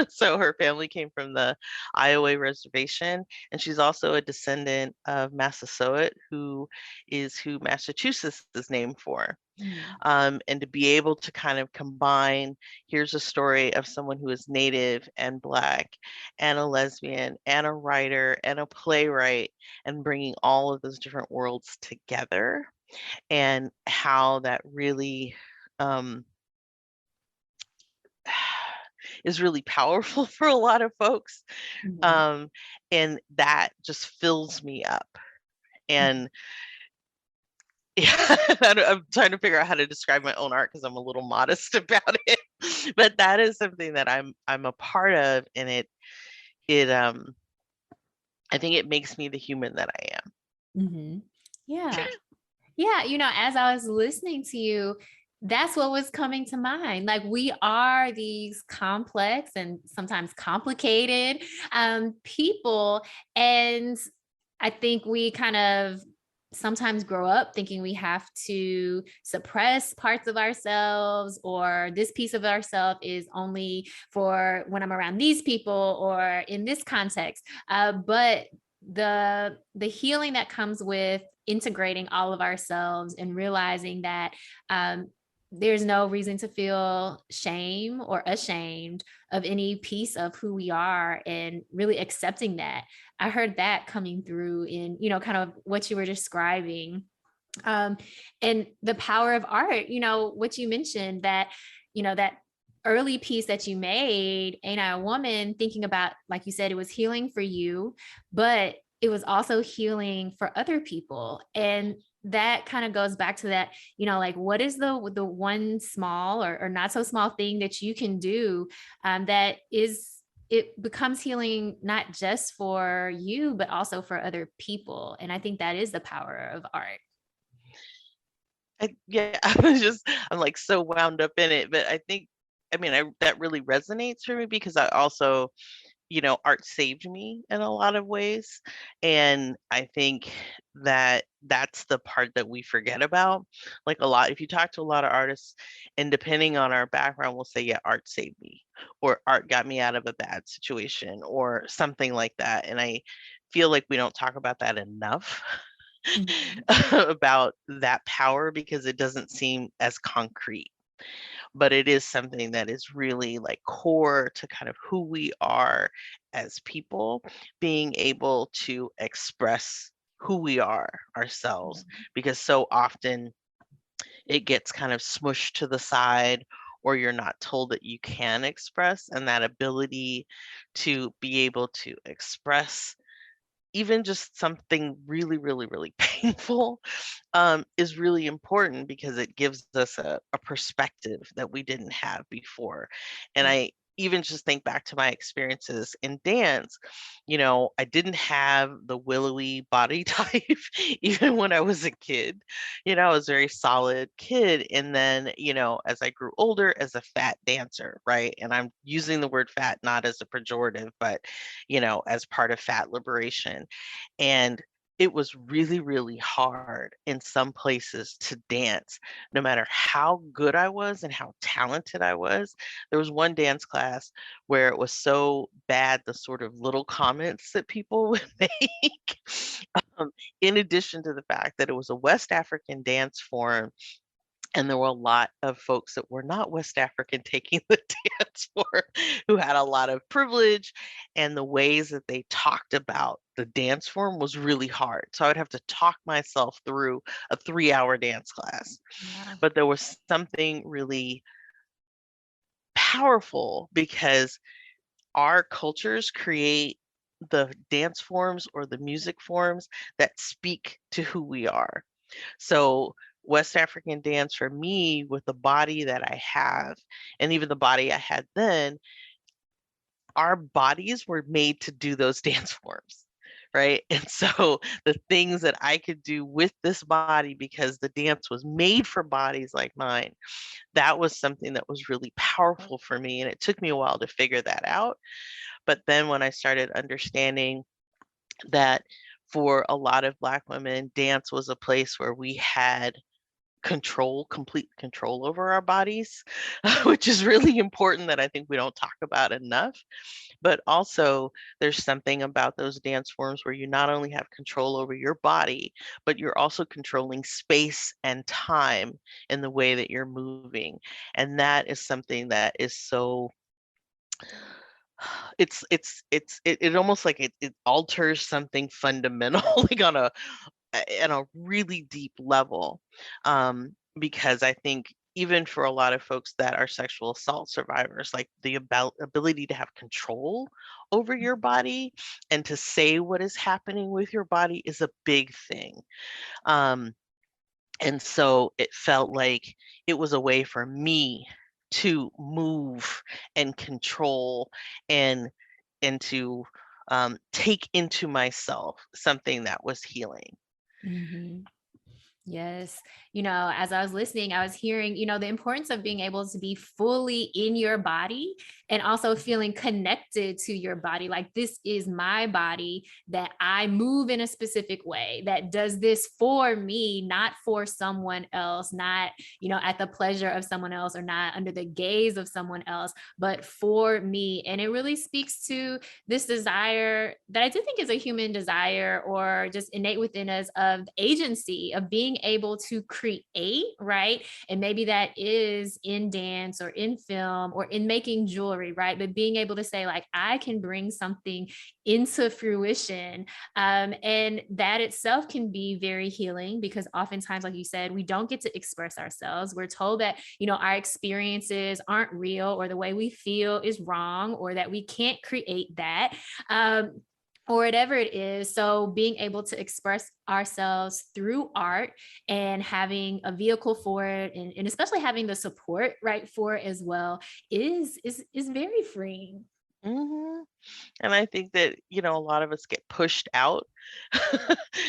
So her family came from the Iowa reservation, and she's also a descendant of Massasoit, who Massachusetts is named for. Mhm. And to be able to kind of combine, here's a story of someone who is Native and Black and a lesbian and a writer and a playwright, and bringing all of those different worlds together, and how that really um, is really powerful for a lot of folks. Mhm. Um, and that just fills me up. And yeah, I'm trying to figure out how to describe my own art because I'm a little modest about it. But that is something that I'm a part of, and it I think it makes me the human that I Mhm. Yeah. Yeah, as I was listening to you, That's what was coming to mind. Like, we are these complex and sometimes complicated people. And I think we kind of sometimes grow up thinking we have to suppress parts of ourselves, or this piece of ourselves is only for when I'm around these people or in this context. But the healing that comes with integrating all of ourselves and realizing that um, there's no reason to feel shame or ashamed of any piece of who we are, and really accepting that. I heard that coming through in, kind of what you were describing. um, and the power of art, what you mentioned, that that early piece that you made, Ain't I a Woman, thinking about, like you said, it was healing for you, but it was also healing for other people. And that kind of goes back to that, like, what is the one small or not so small thing that you can do, that is, it becomes healing not just for you but also for other people. And I think that is the power of art. Yeah, I'm like so wound up in it, but I mean, that really resonates for me because I also, art saved me in a lot of ways. And I think that that's the part that we forget about. Like a lot, if you talk to a lot of artists, and depending on our background, we'll say, yeah, art saved me, or art got me out of a bad situation, or something like that. And I feel like we don't talk about that enough. Mhm. About that power because it doesn't seem as concrete, but it is something that is really like core to kind of who we are as people, being able to express who we are ourselves, because so often it gets kind of smushed to the side, or you're not told that you can express, and that ability to be able to express even just something really, really, really painful, is really important because it gives us a perspective that we didn't have before. And I even just think back to my experiences in dance. I didn't have the willowy body type even when I was a kid. I was a very solid kid. And then, as I grew older, as a fat dancer, right? And I'm using the word fat not as a pejorative, but, as part of fat liberation. And it was really, really hard in some places to dance, no matter how good I was and how talented I was. There was one dance class where it was so bad, the sort of little comments that people would make, in addition to the fact that it was a West African dance form, and there were a lot of folks that were not West African taking the dance floor who had a lot of privilege, and the ways that they talked about the dance form was really hard. So I would have to talk myself through a 3-hour dance class. Wow. But there was something really powerful because our cultures create the dance forms or the music forms that speak to who we are. So West African dance for me, with the body that I have, and even the body I had then, our bodies were made to do those dance forms, right? And so the things that I could do with this body, because the dance was made for bodies like mine, that was something that was really powerful for me. And it took me a while to figure that out. But then when I started understanding that for a lot of Black women, dance was a place where we had complete control over our bodies, which is really important that I think we don't talk about enough. But also, there's something about those dance forms where you not only have control over your body, but you're also controlling space and time in the way that you're moving. And that is something that is so it almost like it alters something fundamental like on a really deep level, because I think even for a lot of folks that are sexual assault survivors, like the ability to have control over your body and to say what is happening with your body is a big thing. Um, and so it felt like it was a way for me to move and control and to take into myself something that was healing. Mhm. Yes. As I was listening, I was hearing, the importance of being able to be fully in your body and also feeling connected to your body. Like, this is my body, that I move in a specific way, that does this for me, not for someone else, not, at the pleasure of someone else or not under the gaze of someone else, but for me. And it really speaks to this desire that I do think is a human desire or just innate within us of agency, of being able to create, right? And maybe that is in dance or in film or in making jewelry, right? But being able to say, like, I can bring something into fruition. And that itself can be very healing because oftentimes, like you said, we don't get to express ourselves. We're told that, our experiences aren't real or the way we feel is wrong or that we can't create that. Or whatever it is. So being able to express ourselves through art and having a vehicle for it, and especially having the support right for it as well, is very freeing. Hmm. And I think that, a lot of us get pushed out.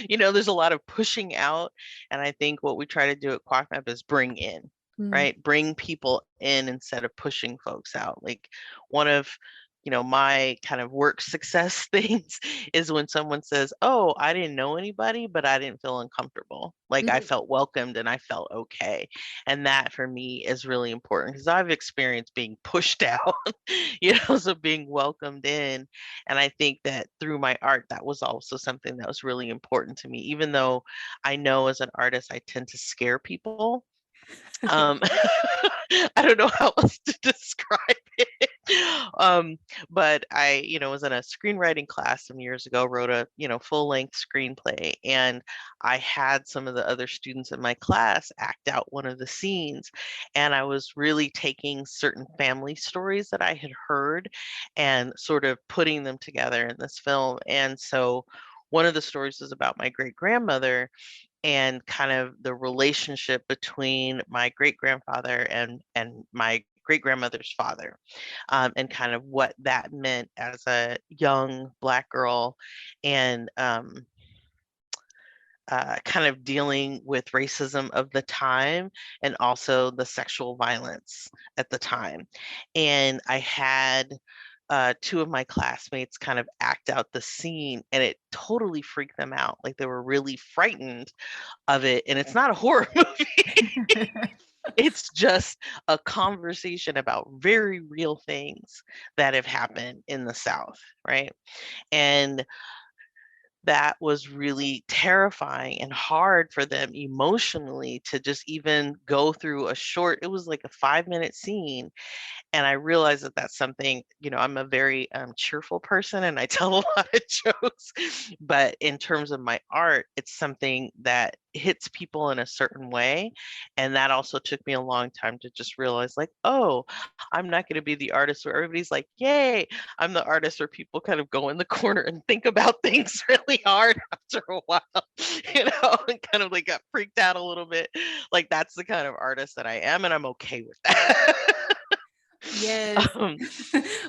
There's a lot of pushing out. And I think what we try to do at QWOCMAP is bring in, Mm. right? Bring people in instead of pushing folks out. Like one of, my kind of work success things is when someone says, "Oh, I didn't know anybody, but I didn't feel uncomfortable. Like I Mhm. felt welcomed and I felt okay." And that for me is really important because I've experienced being pushed out, so being welcomed in. And I think that through my art, that was also something that was really important to me, even though I know as an artist, I tend to scare people. Um, I don't know how else to describe it. Um, but I, was in a screenwriting class some years ago, wrote a, full length screenplay, and I had some of the other students in my class act out one of the scenes. And I was really taking certain family stories that I had heard and sort of putting them together in this film. And so one of the stories was about my great grandmother and kind of the relationship between my great grandfather and my great grandmother's father, and kind of what that meant as a young Black girl, and kind of dealing with racism of the time and also the sexual violence at the time. And I had two of my classmates kind of act out the scene, and it totally freaked them out. Like they were really frightened of it. And it's not a horror movie. It's just a conversation about very real things that have happened in the South, right? And that was really terrifying and hard for them emotionally to just even go through a short, it was like a 5-minute scene. And I realized that that's something, I'm a very cheerful person and I tell a lot of jokes, but in terms of my art, it's something that hits people in a certain way. And that also took me a long time to just realize, like, oh, I'm not going to be the artist where everybody's like, yay. I'm the artist where people kind of go in the corner and think about things really hard after a while, and kind of like got freaked out a little bit. Like that's the kind of artist that I am, and I'm okay with that. Yes. um,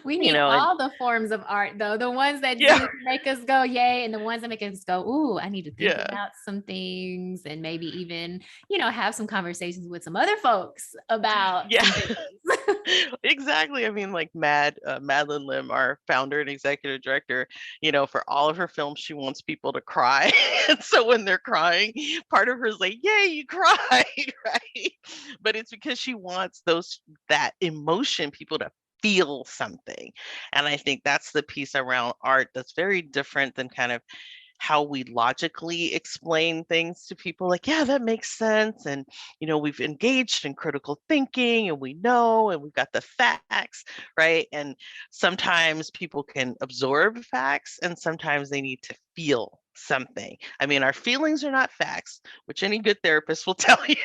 We need and all the forms of art, though. The ones that yeah, do make us go, yay, and the ones that make us go, ooh, I need to think yeah, about some things and maybe even, have some conversations with some other folks about yeah. some things. Exactly. I mean, like Madeline Lim, our founder and executive director, for all of her films, she wants people to cry. And so when they're crying, part of her is like, yay, you cried, right? But it's because she wants that emotion, people to feel something. And I think that's the piece around art that's very different than kind of how we logically explain things to people, like, yeah, that makes sense. And, we've engaged in critical thinking and we know, and we've got the facts, right? And sometimes people can absorb facts and sometimes they need to feel something. I mean, our feelings are not facts, which any good therapist will tell you.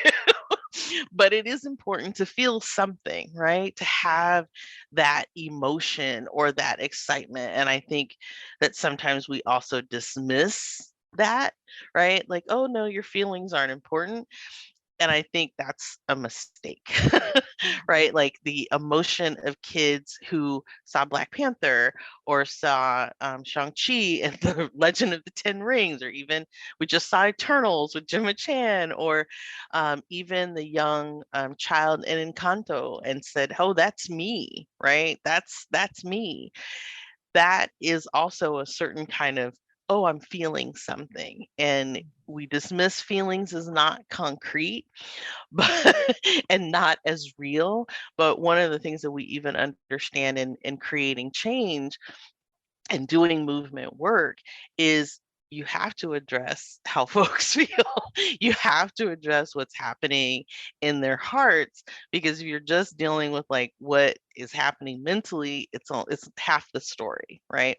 But it is important to feel something, right? To have that emotion or that excitement. And I think that sometimes we also dismiss that, right? Like, oh no, your feelings aren't important. And I think that's a mistake, right? Like the emotion of kids who saw Black Panther or saw Shang-Chi and the Legend of the Ten Rings, or even we just saw Eternals with Gemma Chan, or even the young child in Encanto and said, oh, that's me, right? That's me. That is also a certain kind of, oh, I'm feeling something. And we dismiss feelings as not concrete, but and not as real. But one of the things that we even understand in creating change and doing movement work is you have to address how folks feel. You have to address what's happening in their hearts, because if you're just dealing with like what is happening mentally, it's half the story, right?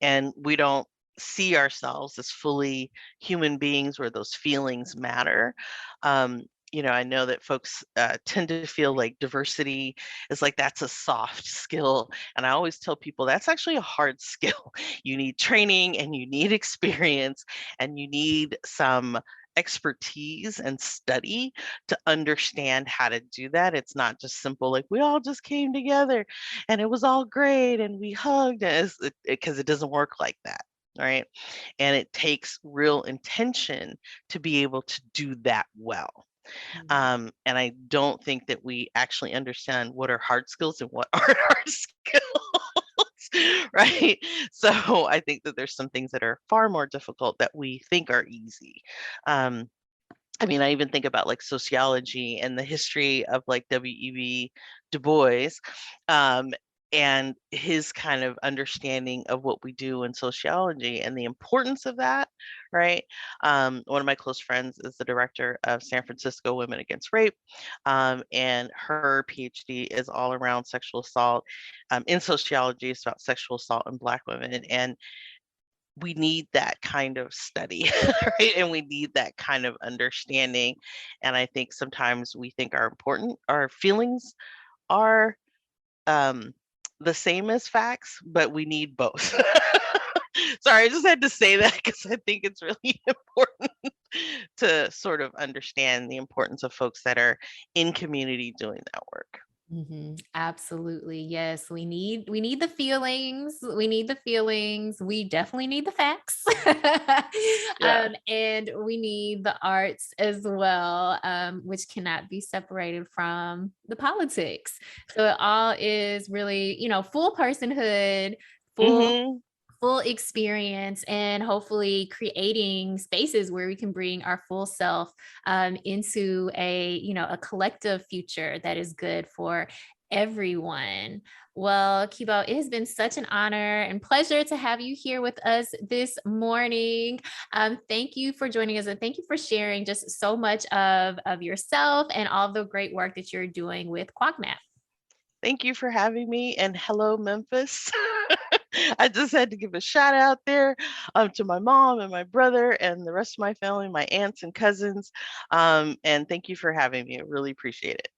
And we don't see ourselves as fully human beings where those feelings matter. I know that folks tend to feel like diversity is like that's a soft skill. And I always tell people that's actually a hard skill. You need training and you need experience and you need some expertise and study to understand how to do that. It's not just simple, like we all just came together and it was all great and we hugged, because it doesn't work like that. Right. And it takes real intention to be able to do that well. And I don't think that we actually understand what are hard skills and what aren't hard skills, right? So I think that there's some things that are far more difficult that we think are easy. I mean, I even think about like sociology and the history of like W.E.B. Du Bois, um, and his kind of understanding of what we do in sociology and the importance of that, right? One of my close friends is the director of San Francisco Women Against Rape, and her PhD is all around sexual assault. In sociology, it's about sexual assault in Black women, and we need that kind of study, right? And we need that kind of understanding. And I think sometimes we think our feelings are the same as facts, but we need both. Sorry, I just had to say that because I think it's really important to sort of understand the importance of folks that are in community doing that work. Absolutely. Yes. We need the feelings. We need the feelings. We definitely need the facts. Yeah. And we need the arts as well, which cannot be separated from the politics. So it all is really, full personhood, full Hmm. full experience, and hopefully creating spaces where we can bring our full self into a collective future that is good for everyone. Well, Kebo, it has been such an honor and pleasure to have you here with us this morning. Thank you for joining us, and thank you for sharing just so much of yourself and all the great work that you're doing with QWOCMAP. Thank you for having me, and hello, Memphis. I just had to give a shout out there to my mom and my brother and the rest of my family, my aunts and cousins. And thank you for having me. I really appreciate it.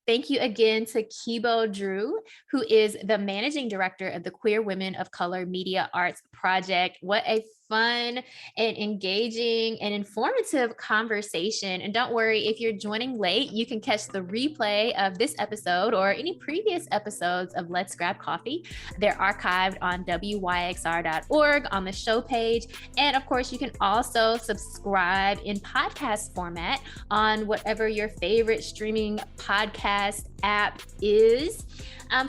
Thank you again to Kebo Drew, who is the managing director of the Queer Women of Color Media Arts Project. What a fun and engaging and informative conversation. And don't worry, if you're joining late, you can catch the replay of this episode or any previous episodes of Let's Grab Coffee. They're archived on WYXR.org on the show page. And of course, you can also subscribe in podcast format on whatever your favorite streaming podcast app is.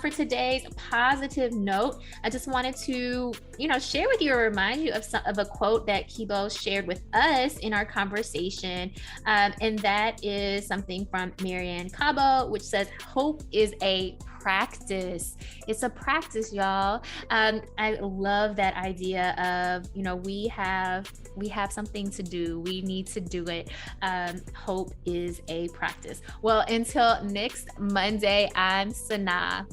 For today's positive note, I just wanted to, share with you or remind you of a quote that Kebo shared with us in our conversation. And that is something from Marianne Cabo, which says, hope is a practice. It's a practice, y'all. I love that idea of, we have something to do. We need to do it. Hope is a practice. Well, until next Monday, I'm SunAh.